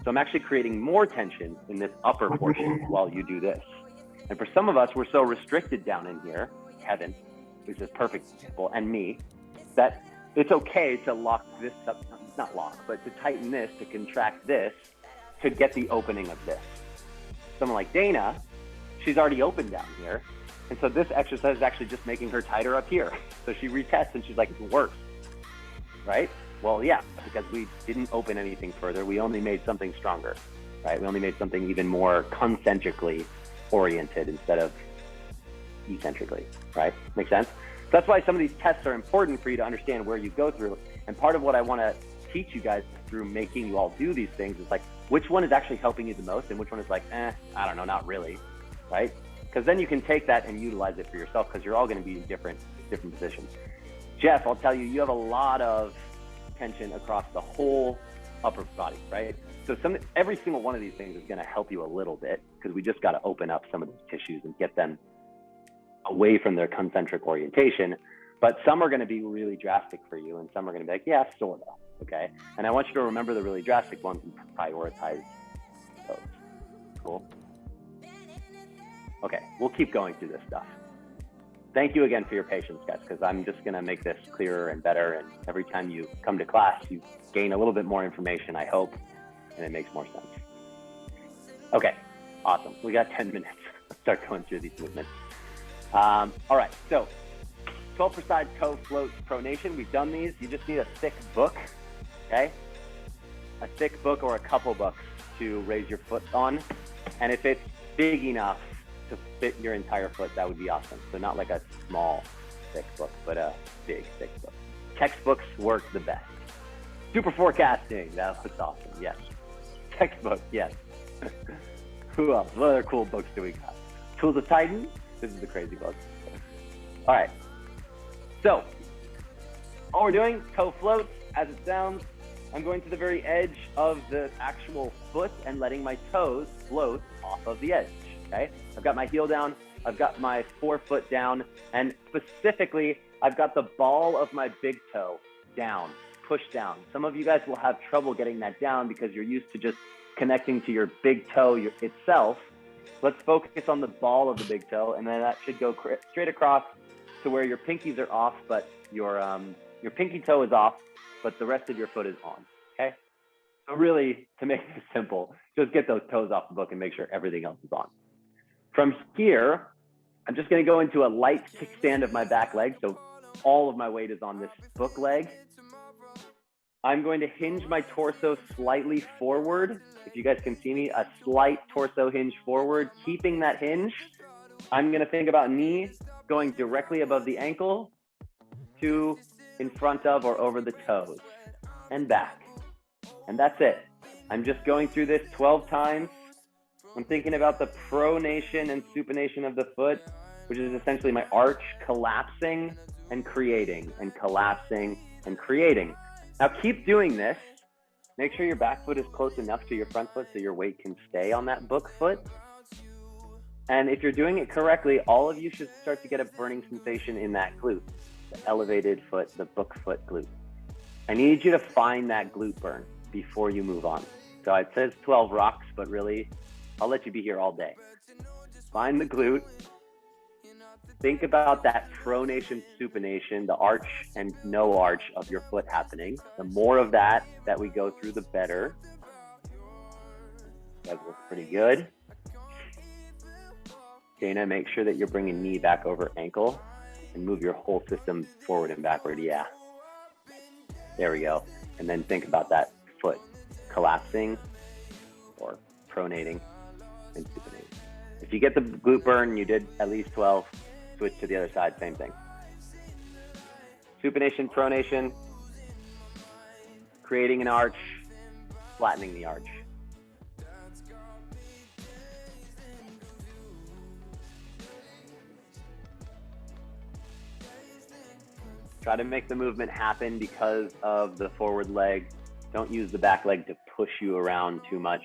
So I'm actually creating more tension in this upper portion while you do this. And for some of us, we're so restricted down in here, Kevin, who's a perfect example, and me, that it's okay to lock this up, not lock, but to tighten this, to contract this, to get the opening of this. Someone like Dana, she's already open down here. And so this exercise is actually just making her tighter up here. So she retests and she's like, it works, right? Well, yeah, because we didn't open anything further. We only made something stronger, right? We only made something even more concentrically oriented instead of eccentrically, right? Make sense? So that's why some of these tests are important for you to understand where you go through. And part of what I want to teach you guys through making you all do these things is like, which one is actually helping you the most and which one is like, I don't know, not really, right? Because then you can take that and utilize it for yourself because you're all going to be in different positions. Jeff, I'll tell you, you have a lot of tension across the whole upper body, right? So every single one of these things is going to help you a little bit because we just got to open up some of those tissues and get them away from their concentric orientation. But some are going to be really drastic for you, and some are going to be like, yeah, sort of, okay? And I want you to remember the really drastic ones and prioritize those. Cool. Okay, we'll keep going through this stuff. Thank you again for your patience, guys, because I'm just going to make this clearer and better. And every time you come to class, you gain a little bit more information, I hope, and it makes more sense. Okay, awesome. We got 10 minutes. Let's start going through these movements. All right, so 12 per side, toe, float, pronation. We've done these. You just need a thick book, okay? A thick book or a couple books to raise your foot on. And if it's big enough to fit your entire foot, that would be awesome. So not like a small, thick book, but a big, thick book. Textbooks work the best. Super forecasting, that looks awesome, yes. Textbook, yes. Who else? What other cool books do we got? Tools of Titan, this is the crazy book. All right, so all we're doing, toe floats, as it sounds. I'm going to the very edge of the actual foot and letting my toes float off of the edge, okay? I've got my heel down, I've got my forefoot down, and specifically, I've got the ball of my big toe down, pushed down. Some of you guys will have trouble getting that down because you're used to just connecting to your big toe itself. Let's focus on the ball of the big toe, and then that should go straight across to where your pinkies are off, but your pinky toe is off, but the rest of your foot is on, okay? So really, to make this simple, just get those toes off the book and make sure everything else is on. From here, I'm just gonna go into a light kickstand of my back leg, so all of my weight is on this book leg. I'm going to hinge my torso slightly forward. If you guys can see me, a slight torso hinge forward, keeping that hinge. I'm gonna think about knee going directly above the ankle to in front of or over the toes and back. And that's it. I'm just going through this 12 times. I'm thinking about the pronation and supination of the foot, which is essentially my arch collapsing and creating and collapsing and creating. Now keep doing this. Make sure your back foot is close enough to your front foot so your weight can stay on that book foot. And if you're doing it correctly, all of you should start to get a burning sensation in that glute, the elevated foot, the book foot glute. I need you to find that glute burn before you move on. So it says 12 rocks, but really, I'll let you be here all day. Find the glute. Think about that pronation, supination, the arch and no arch of your foot happening. The more of that we go through, the better. That looks pretty good. Dana, make sure that you're bringing knee back over ankle and move your whole system forward and backward. Yeah. There we go. And then think about that foot collapsing or pronating and supinating. If you get the glute burn, you did at least 12, switch to the other side, same thing. Supination, pronation, creating an arch, flattening the arch. Try to make the movement happen because of the forward leg. Don't use the back leg to push you around too much.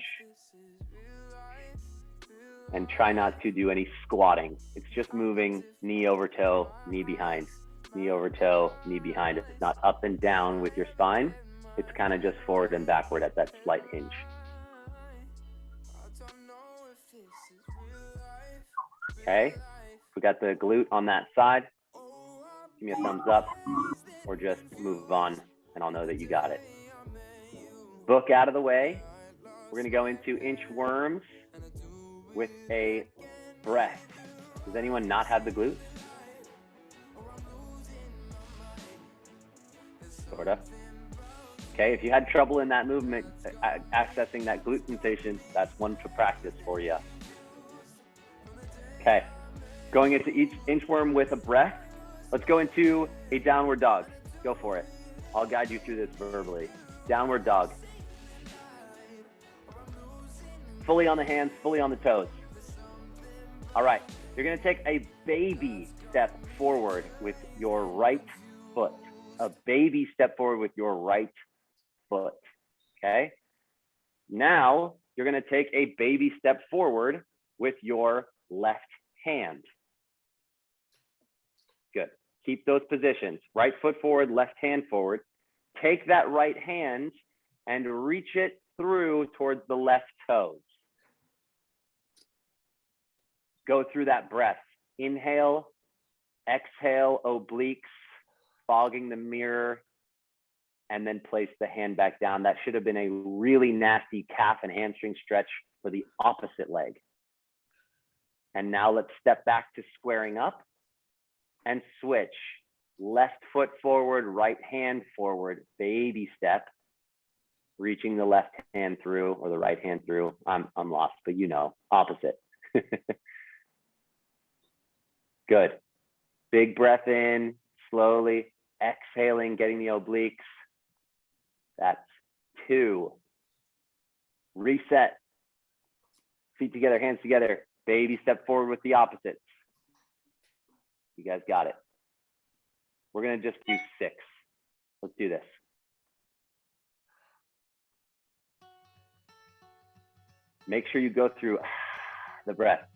And try not to do any squatting. It's just moving knee over toe, knee behind, knee over toe, knee behind. It's not up and down with your spine. It's kind of just forward and backward at that slight hinge. Okay, we got the glute on that side. Give me a thumbs up or just move on and I'll know that you got it. Book out of the way. We're gonna go into inchworms with a breath. Does anyone not have the glute? Sorta. Okay, if you had trouble in that movement, accessing that glute sensation, that's one to practice for you. Okay, going into each inchworm with a breath. Let's go into a downward dog. Go for it. I'll guide you through this verbally. Downward dog. Fully on the hands, fully on the toes. All right, you're gonna take a baby step forward with your right foot. A baby step forward with your right foot. okay? Now you're gonna take a baby step forward with your left hand. Good. Keep those positions. Right foot forward, left hand forward. Take that right hand and reach it through towards the left toes. Go through that breath. Inhale, exhale, obliques, fogging the mirror, and then place the hand back down. That should have been a really nasty calf and hamstring stretch for the opposite leg. And now let's step back to squaring up and switch. Left foot forward, right hand forward, baby step, reaching the left hand through or the right hand through. I'm lost, but you know, opposite. Good. Big breath in, slowly exhaling, getting the obliques. That's 2. Reset. Feet together, hands together. Baby step forward with the opposites. You guys got it. We're gonna just do 6. Let's do this. Make sure you go through the breath.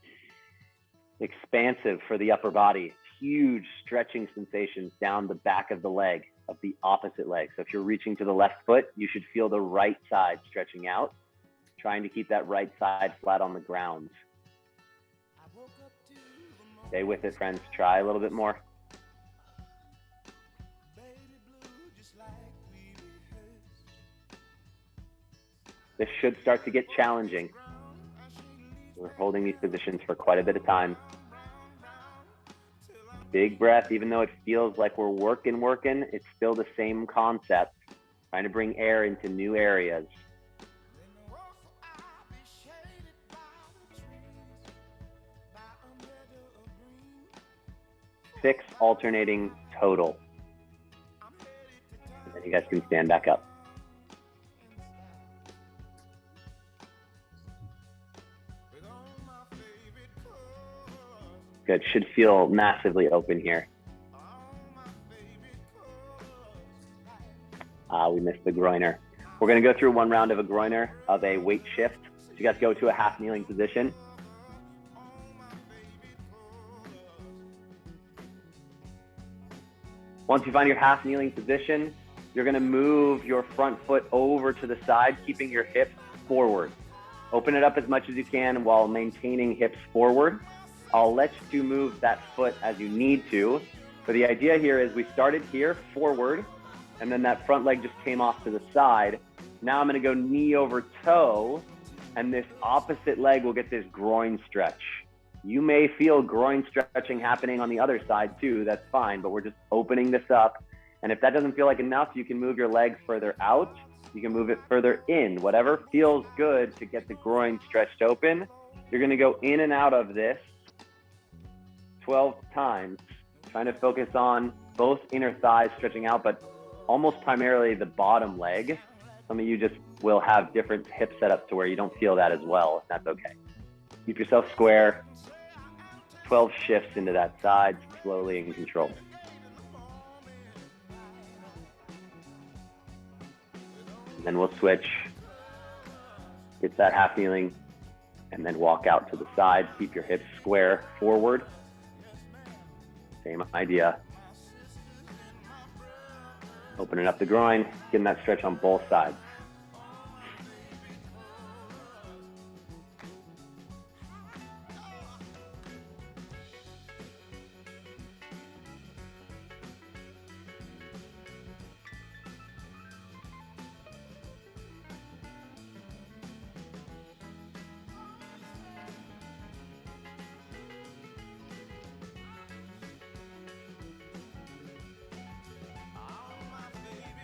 Expansive for the upper body. Huge stretching sensations down the back of the leg, of the opposite leg. So if you're reaching to the left foot, you should feel the right side stretching out, trying to keep that right side flat on the ground. Stay with it, friends. Try a little bit more. This should start to get challenging. We're holding these positions for quite a bit of time. Big breath, even though it feels like we're working, it's still the same concept, trying to bring air into new areas. 6 alternating total. And then you guys can stand back up. Good, should feel massively open here. We missed the groiner. We're gonna go through one round of a groiner of a weight shift. So you guys go to a half kneeling position. Once you find your half kneeling position, you're gonna move your front foot over to the side, keeping your hips forward. Open it up as much as you can while maintaining hips forward. I'll let you move that foot as you need to. But the idea here is we started here forward, and then that front leg just came off to the side. Now I'm gonna go knee over toe, and this opposite leg will get this groin stretch. You may feel groin stretching happening on the other side too, that's fine, but we're just opening this up. And if that doesn't feel like enough, you can move your legs further out. You can move it further in, whatever feels good to get the groin stretched open. You're gonna go in and out of this 12 times, trying to focus on both inner thighs stretching out, but almost primarily the bottom leg. Some of you just will have different hip setups to where you don't feel that as well, and that's okay. Keep yourself square. 12 shifts into that side, slowly and controlled. And then we'll switch. Get that half kneeling, and then walk out to the side. Keep your hips square forward. Same idea. Opening up the groin, getting that stretch on both sides.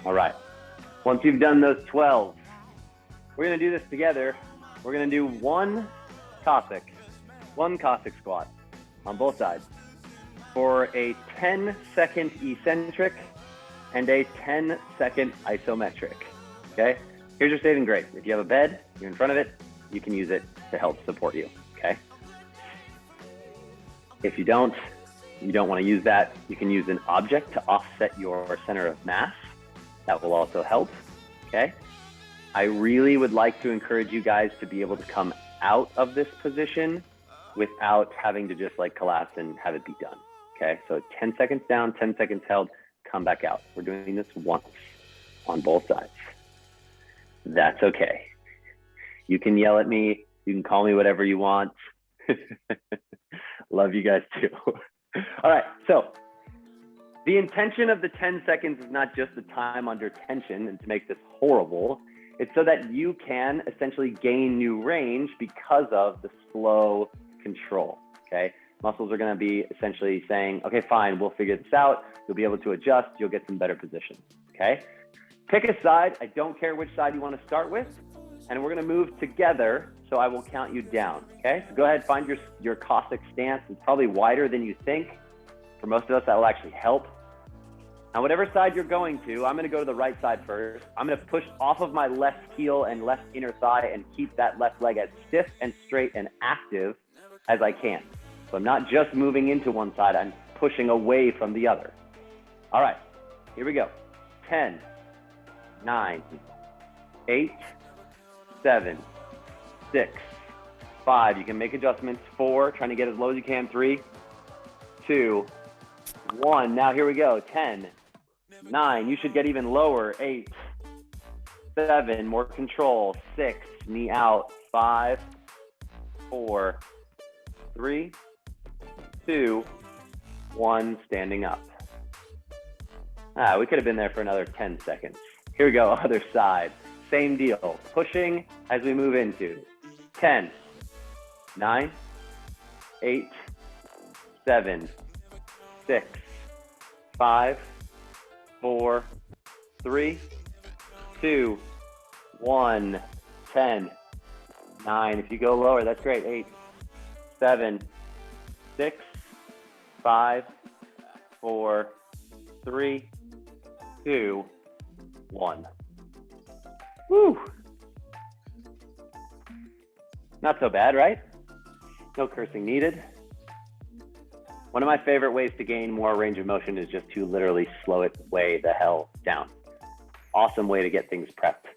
All right, once you've done those 12, we're gonna do this together. We're gonna do one Cossack squat on both sides for a 10-second eccentric and a 10-second isometric, okay? Here's your saving grace. If you have a bed, you're in front of it, you can use it to help support you, okay? If you don't wanna use that, you can use an object to offset your center of mass. That will also help, okay? I really would like to encourage you guys to be able to come out of this position without having to just like collapse and have it be done. Okay, so 10 seconds down, 10 seconds held, come back out. We're doing this once on both sides. That's okay. You can yell at me. You can call me whatever you want. Love you guys too. All right, so the intention of the 10 seconds is not just the time under tension and to make this horrible. It's so that you can essentially gain new range because of the slow control, okay? Muscles are gonna be essentially saying, okay, fine, we'll figure this out. You'll be able to adjust. You'll get some better positions, okay? Pick a side. I don't care which side you wanna start with. And we're gonna move together, so I will count you down, okay? So go ahead, find your Cossack stance. It's probably wider than you think. For most of us, that will actually help. Now, whatever side you're going to, I'm gonna go to the right side first. I'm gonna push off of my left heel and left inner thigh and keep that left leg as stiff and straight and active as I can. So I'm not just moving into one side, I'm pushing away from the other. All right, here we go. 10, 9, 8, 7, 6, 5. You can make adjustments. 4, trying to get as low as you can. 3, 2, 1. Now here we go. 10, 9. You should get even lower. 8, 7. More control. 6. Knee out. 5, 4, 3, 2, 1. Standing up. We could have been there for another 10 seconds. Here we go. Other side. Same deal. Pushing as we move into 10, 9, 8, 7, 6, 5, 4, 3, 2, 1, 10, 9. If you go lower, that's great. 8, 7, 6, 5, 4, 3, 2, 1. Woo! Not so bad, right? No cursing needed. One of my favorite ways to gain more range of motion is just to literally slow it way the hell down. Awesome way to get things prepped.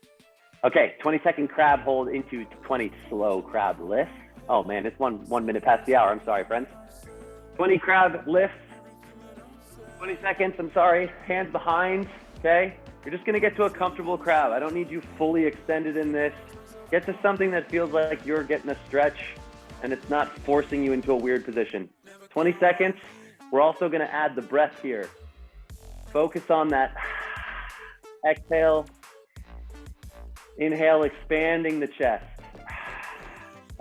Okay, 20-second crab hold into 20 slow crab lifts. Oh man, it's one minute past the hour. I'm sorry, friends. 20 crab lifts. 20 seconds, I'm sorry. Hands behind, okay? You're just gonna get to a comfortable crab. I don't need you fully extended in this. Get to something that feels like you're getting a stretch and it's not forcing you into a weird position. 20 seconds. We're also gonna add the breath here. Focus on that. Exhale. Inhale, expanding the chest.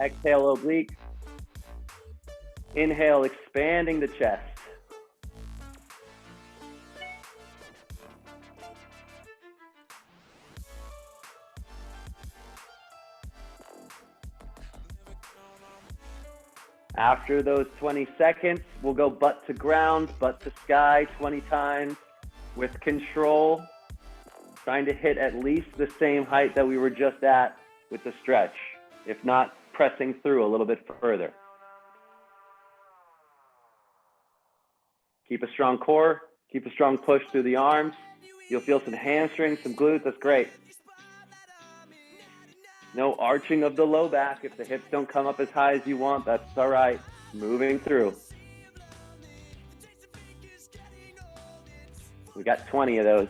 Exhale, oblique. Inhale, expanding the chest. After those 20 seconds, we'll go butt to ground, butt to sky 20 times with control, trying to hit at least the same height that we were just at with the stretch, if not pressing through a little bit further. Keep a strong core, keep a strong push through the arms. You'll feel some hamstrings, some glutes, that's great. No arching of the low back. If the hips don't come up as high as you want, that's all right. Moving through. We got 20 of those.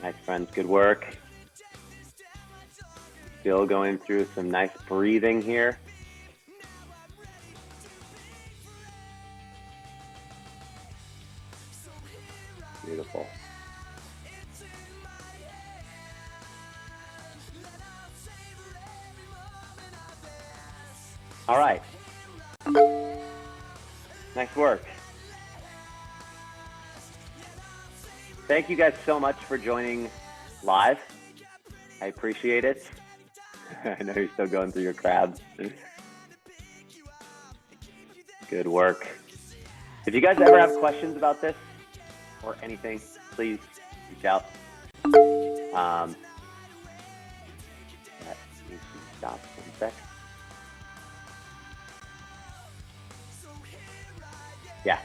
Nice, friends, good work. Still going through some nice breathing here. Beautiful. All right. Nice work. Thank you guys so much for joining live. I appreciate it. I know you're still going through your crabs. Good work. If you guys ever have questions about this or anything, please reach out. Let me stop 1 sec. Yeah.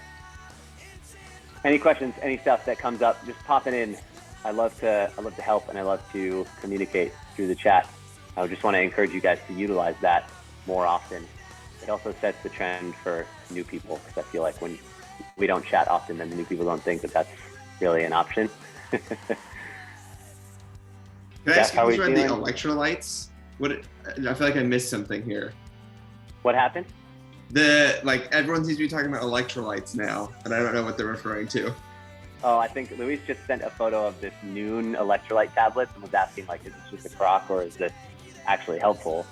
Any questions, any stuff that comes up, just pop it in. I love to help, and I love to communicate through the chat. I just want to encourage you guys to utilize that more often. It also sets the trend for new people, because I feel like when we don't chat often, then the new people don't think that that's really an option. Can I Jeff, ask how you are we about the feeling? electrolytes? I feel like I missed something here. What happened? Everyone seems to be talking about electrolytes now, and I don't know what they're referring to. Oh, I think Luis just sent a photo of this Noon electrolyte tablets and was asking, like, is this just a crock or is this actually helpful?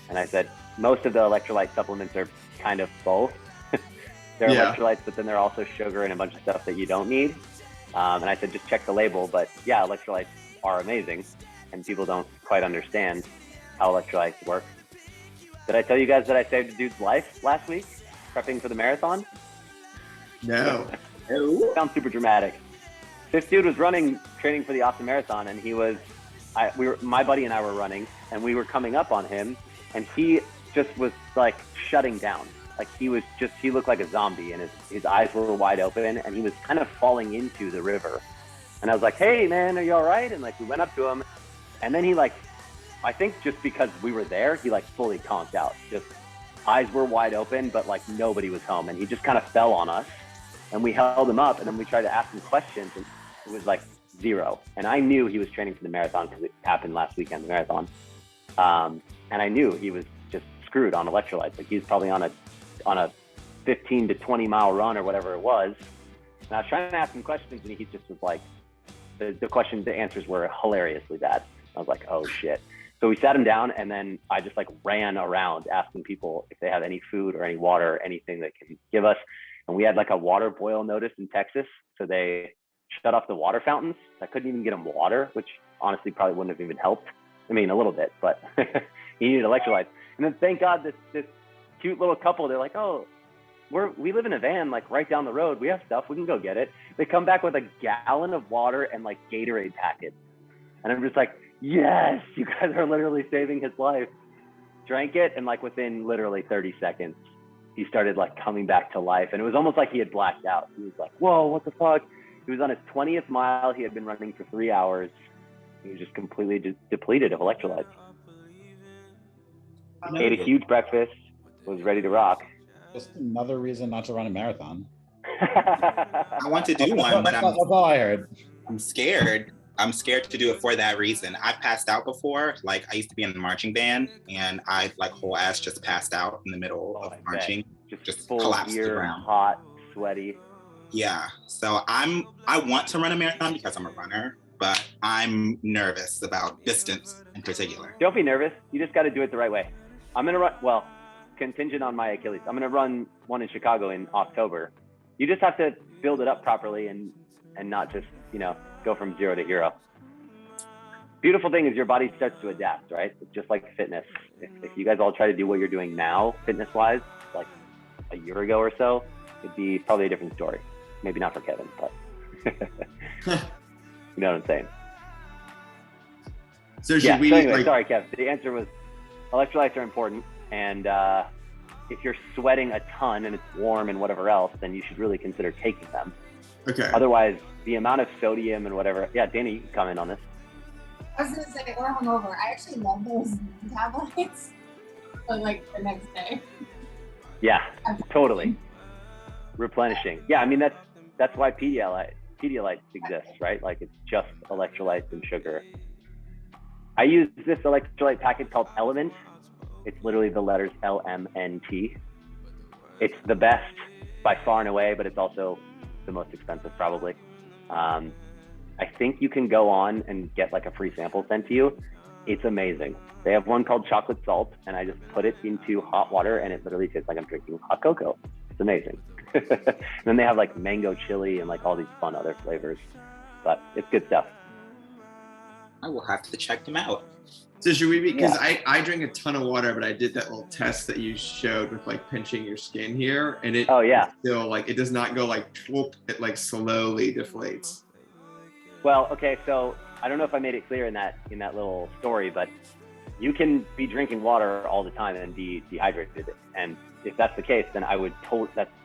And I said, most of the electrolyte supplements are kind of both. They're Yeah. electrolytes, but then they're also sugar and a bunch of stuff that you don't need. And I said, just check the label. But yeah, electrolytes are amazing, and people don't quite understand how electrolytes work. Did I tell you guys that I saved a dude's life last week prepping for the marathon? No. Sounds super dramatic. This dude was training for the Austin Marathon, and my buddy and I were running, and we were coming up on him, and he just was like shutting down. Like he looked like a zombie, and his eyes were wide open, and he was kind of falling into the river. And I was like, hey man, are you all right? And like, we went up to him, and then he I think just because we were there, he fully conked out. Just eyes were wide open, but like nobody was home, and he just kind of fell on us. And we held him up, and then we tried to ask him questions, and it was like zero. And I knew he was training for the marathon because it happened last weekend, the marathon. And I knew he was just screwed on electrolytes. Like he was probably on a 15 to 20 mile run or whatever it was. And I was trying to ask him questions, and he just was like, the answers were hilariously bad. I was like, oh shit. So we sat him down, and then I just ran around asking people if they have any food or any water, or anything they can give us. And we had a water boil notice in Texas. So they shut off the water fountains. I couldn't even get him water, which honestly probably wouldn't have even helped. I mean, a little bit, but he needed electrolytes. And then thank God this cute little couple, they're like, oh, we live in a van right down the road. We have stuff, we can go get it. They come back with a gallon of water and Gatorade packets. And I'm just like, yes, you guys are literally saving his life. Drank it, and within literally 30 seconds, he started coming back to life. And it was almost like he had blacked out. He was like, whoa, what the fuck? He was on his 20th mile. He had been running for 3 hours. He was just completely depleted of electrolytes. Ate a huge breakfast, was ready to rock. Just another reason not to run a marathon. I want to do one, but That's all I heard. I'm scared. I'm scared to do it for that reason. I passed out before. I used to be in the marching band, and I whole ass just passed out in the middle of marching. Just full collapsed to the gear, ground. hot, sweaty. Yeah. So I want to run a marathon because I'm a runner, but I'm nervous about distance in particular. Don't be nervous. You just got to do it the right way. I'm going to run, contingent on my Achilles. I'm going to run one in Chicago in October. You just have to build it up properly and not just, go from 0 to hero. Beautiful thing is your body starts to adapt, right? It's just like fitness. If you guys all try to do what you're doing now, fitness-wise, a year ago or so, it'd be probably a different story. Maybe not for Kevin, but you know what I'm saying. So should we? Anyway, sorry, Kev. The answer was electrolytes are important, and if you're sweating a ton and it's warm and whatever else, then you should really consider taking them. Okay. Otherwise, the amount of sodium and whatever. Yeah, Danny, you can comment on this. I was gonna say, or hungover. I actually love those tablets, but the next day. Yeah, totally. Replenishing. Yeah, I mean that's why Pedialyte exists, right? It's just electrolytes and sugar. I use this electrolyte packet called Element. It's literally the letters LMNT. It's the best by far and away, but it's also the most expensive probably. I think you can go on and get a free sample sent to you. It's amazing. They have one called chocolate salt, and I just put it into hot water, and it literally tastes like I'm drinking hot cocoa. It's amazing. And then they have mango chili and all these fun other flavors, but it's good stuff. I will have to check them out. So should we be, because I drink a ton of water, but I did that little test that you showed with pinching your skin here, and it still it does not go whoop, it slowly deflates. Well, okay, so I don't know if I made it clear in that little story, but you can be drinking water all the time and be dehydrated. And if that's the case, then I would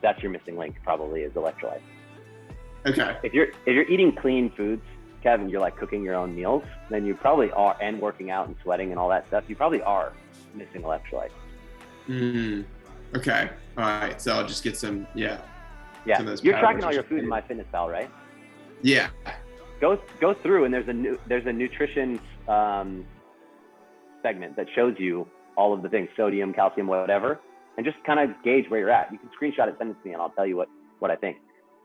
that's your missing link probably is electrolytes. Okay. If you're eating clean foods, Kevin, you're like cooking your own meals, then you probably are, and working out and sweating and all that stuff, you probably are missing electrolytes. Okay. All right. So I'll just get some, Yeah. some of those You're powders tracking all or your food in something. MyFitnessPal, right? Yeah. Go through, and there's a nutrition segment that shows you all of the things, sodium, calcium, whatever, and just kind of gauge where you're at. You can screenshot it, send it to me, and I'll tell you what I think.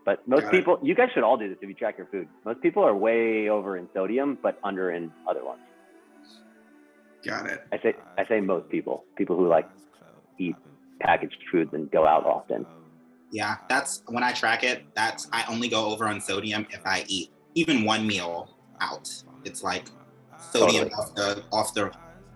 But most people, you guys should all do this if you track your food. Most people are way over in sodium, but under in other ones. Got it. I say most people who like eat packaged foods and go out often. Yeah, that's when I track it. I only go over on sodium if I eat even one meal out. It's like sodium off the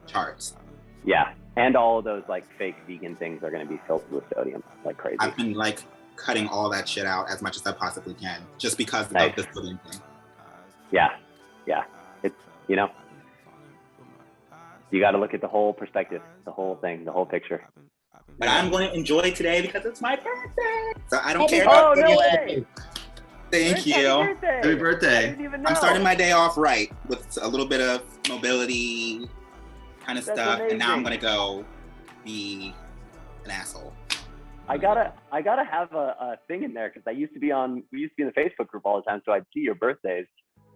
charts. Yeah, and all of those like fake vegan things are going to be filled with sodium like crazy. I've been like cutting all that shit out as much as I possibly can, just because of the sodium thing. Yeah. It's, you know, you got to look at the whole perspective, the whole thing, the whole picture. But I'm going to enjoy today because it's my birthday. So I don't care. Oh, no way. Thank you. Happy birthday. I didn't even know. I'm starting my day off right with a little bit of mobility kind of That's stuff. amazing. And now I'm going to go be an asshole. I gotta have a thing in there because we used to be in the Facebook group all the time, so I'd see your birthdays.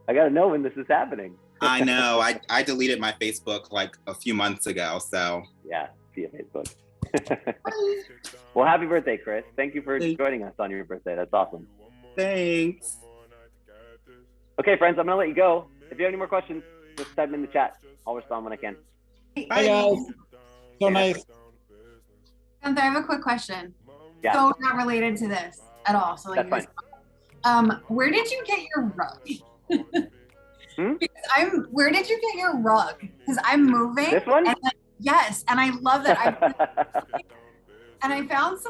I gotta know when this is happening. I know. I deleted my Facebook like a few months ago, so. Yeah, via Facebook. Well, happy birthday, Chris. Thank you for joining us on your birthday. That's awesome. Thanks. Okay, friends, I'm gonna let you go. If you have any more questions, just type them in the chat. I'll respond when I can. Hi guys. So nice. Gunther, I have a quick question. Yeah. So not related to this at all. So like, That's fine. Where did you get your rug? Hmm? Where did you get your rug? Because I'm moving. This one? And yes, and I love that. And I found some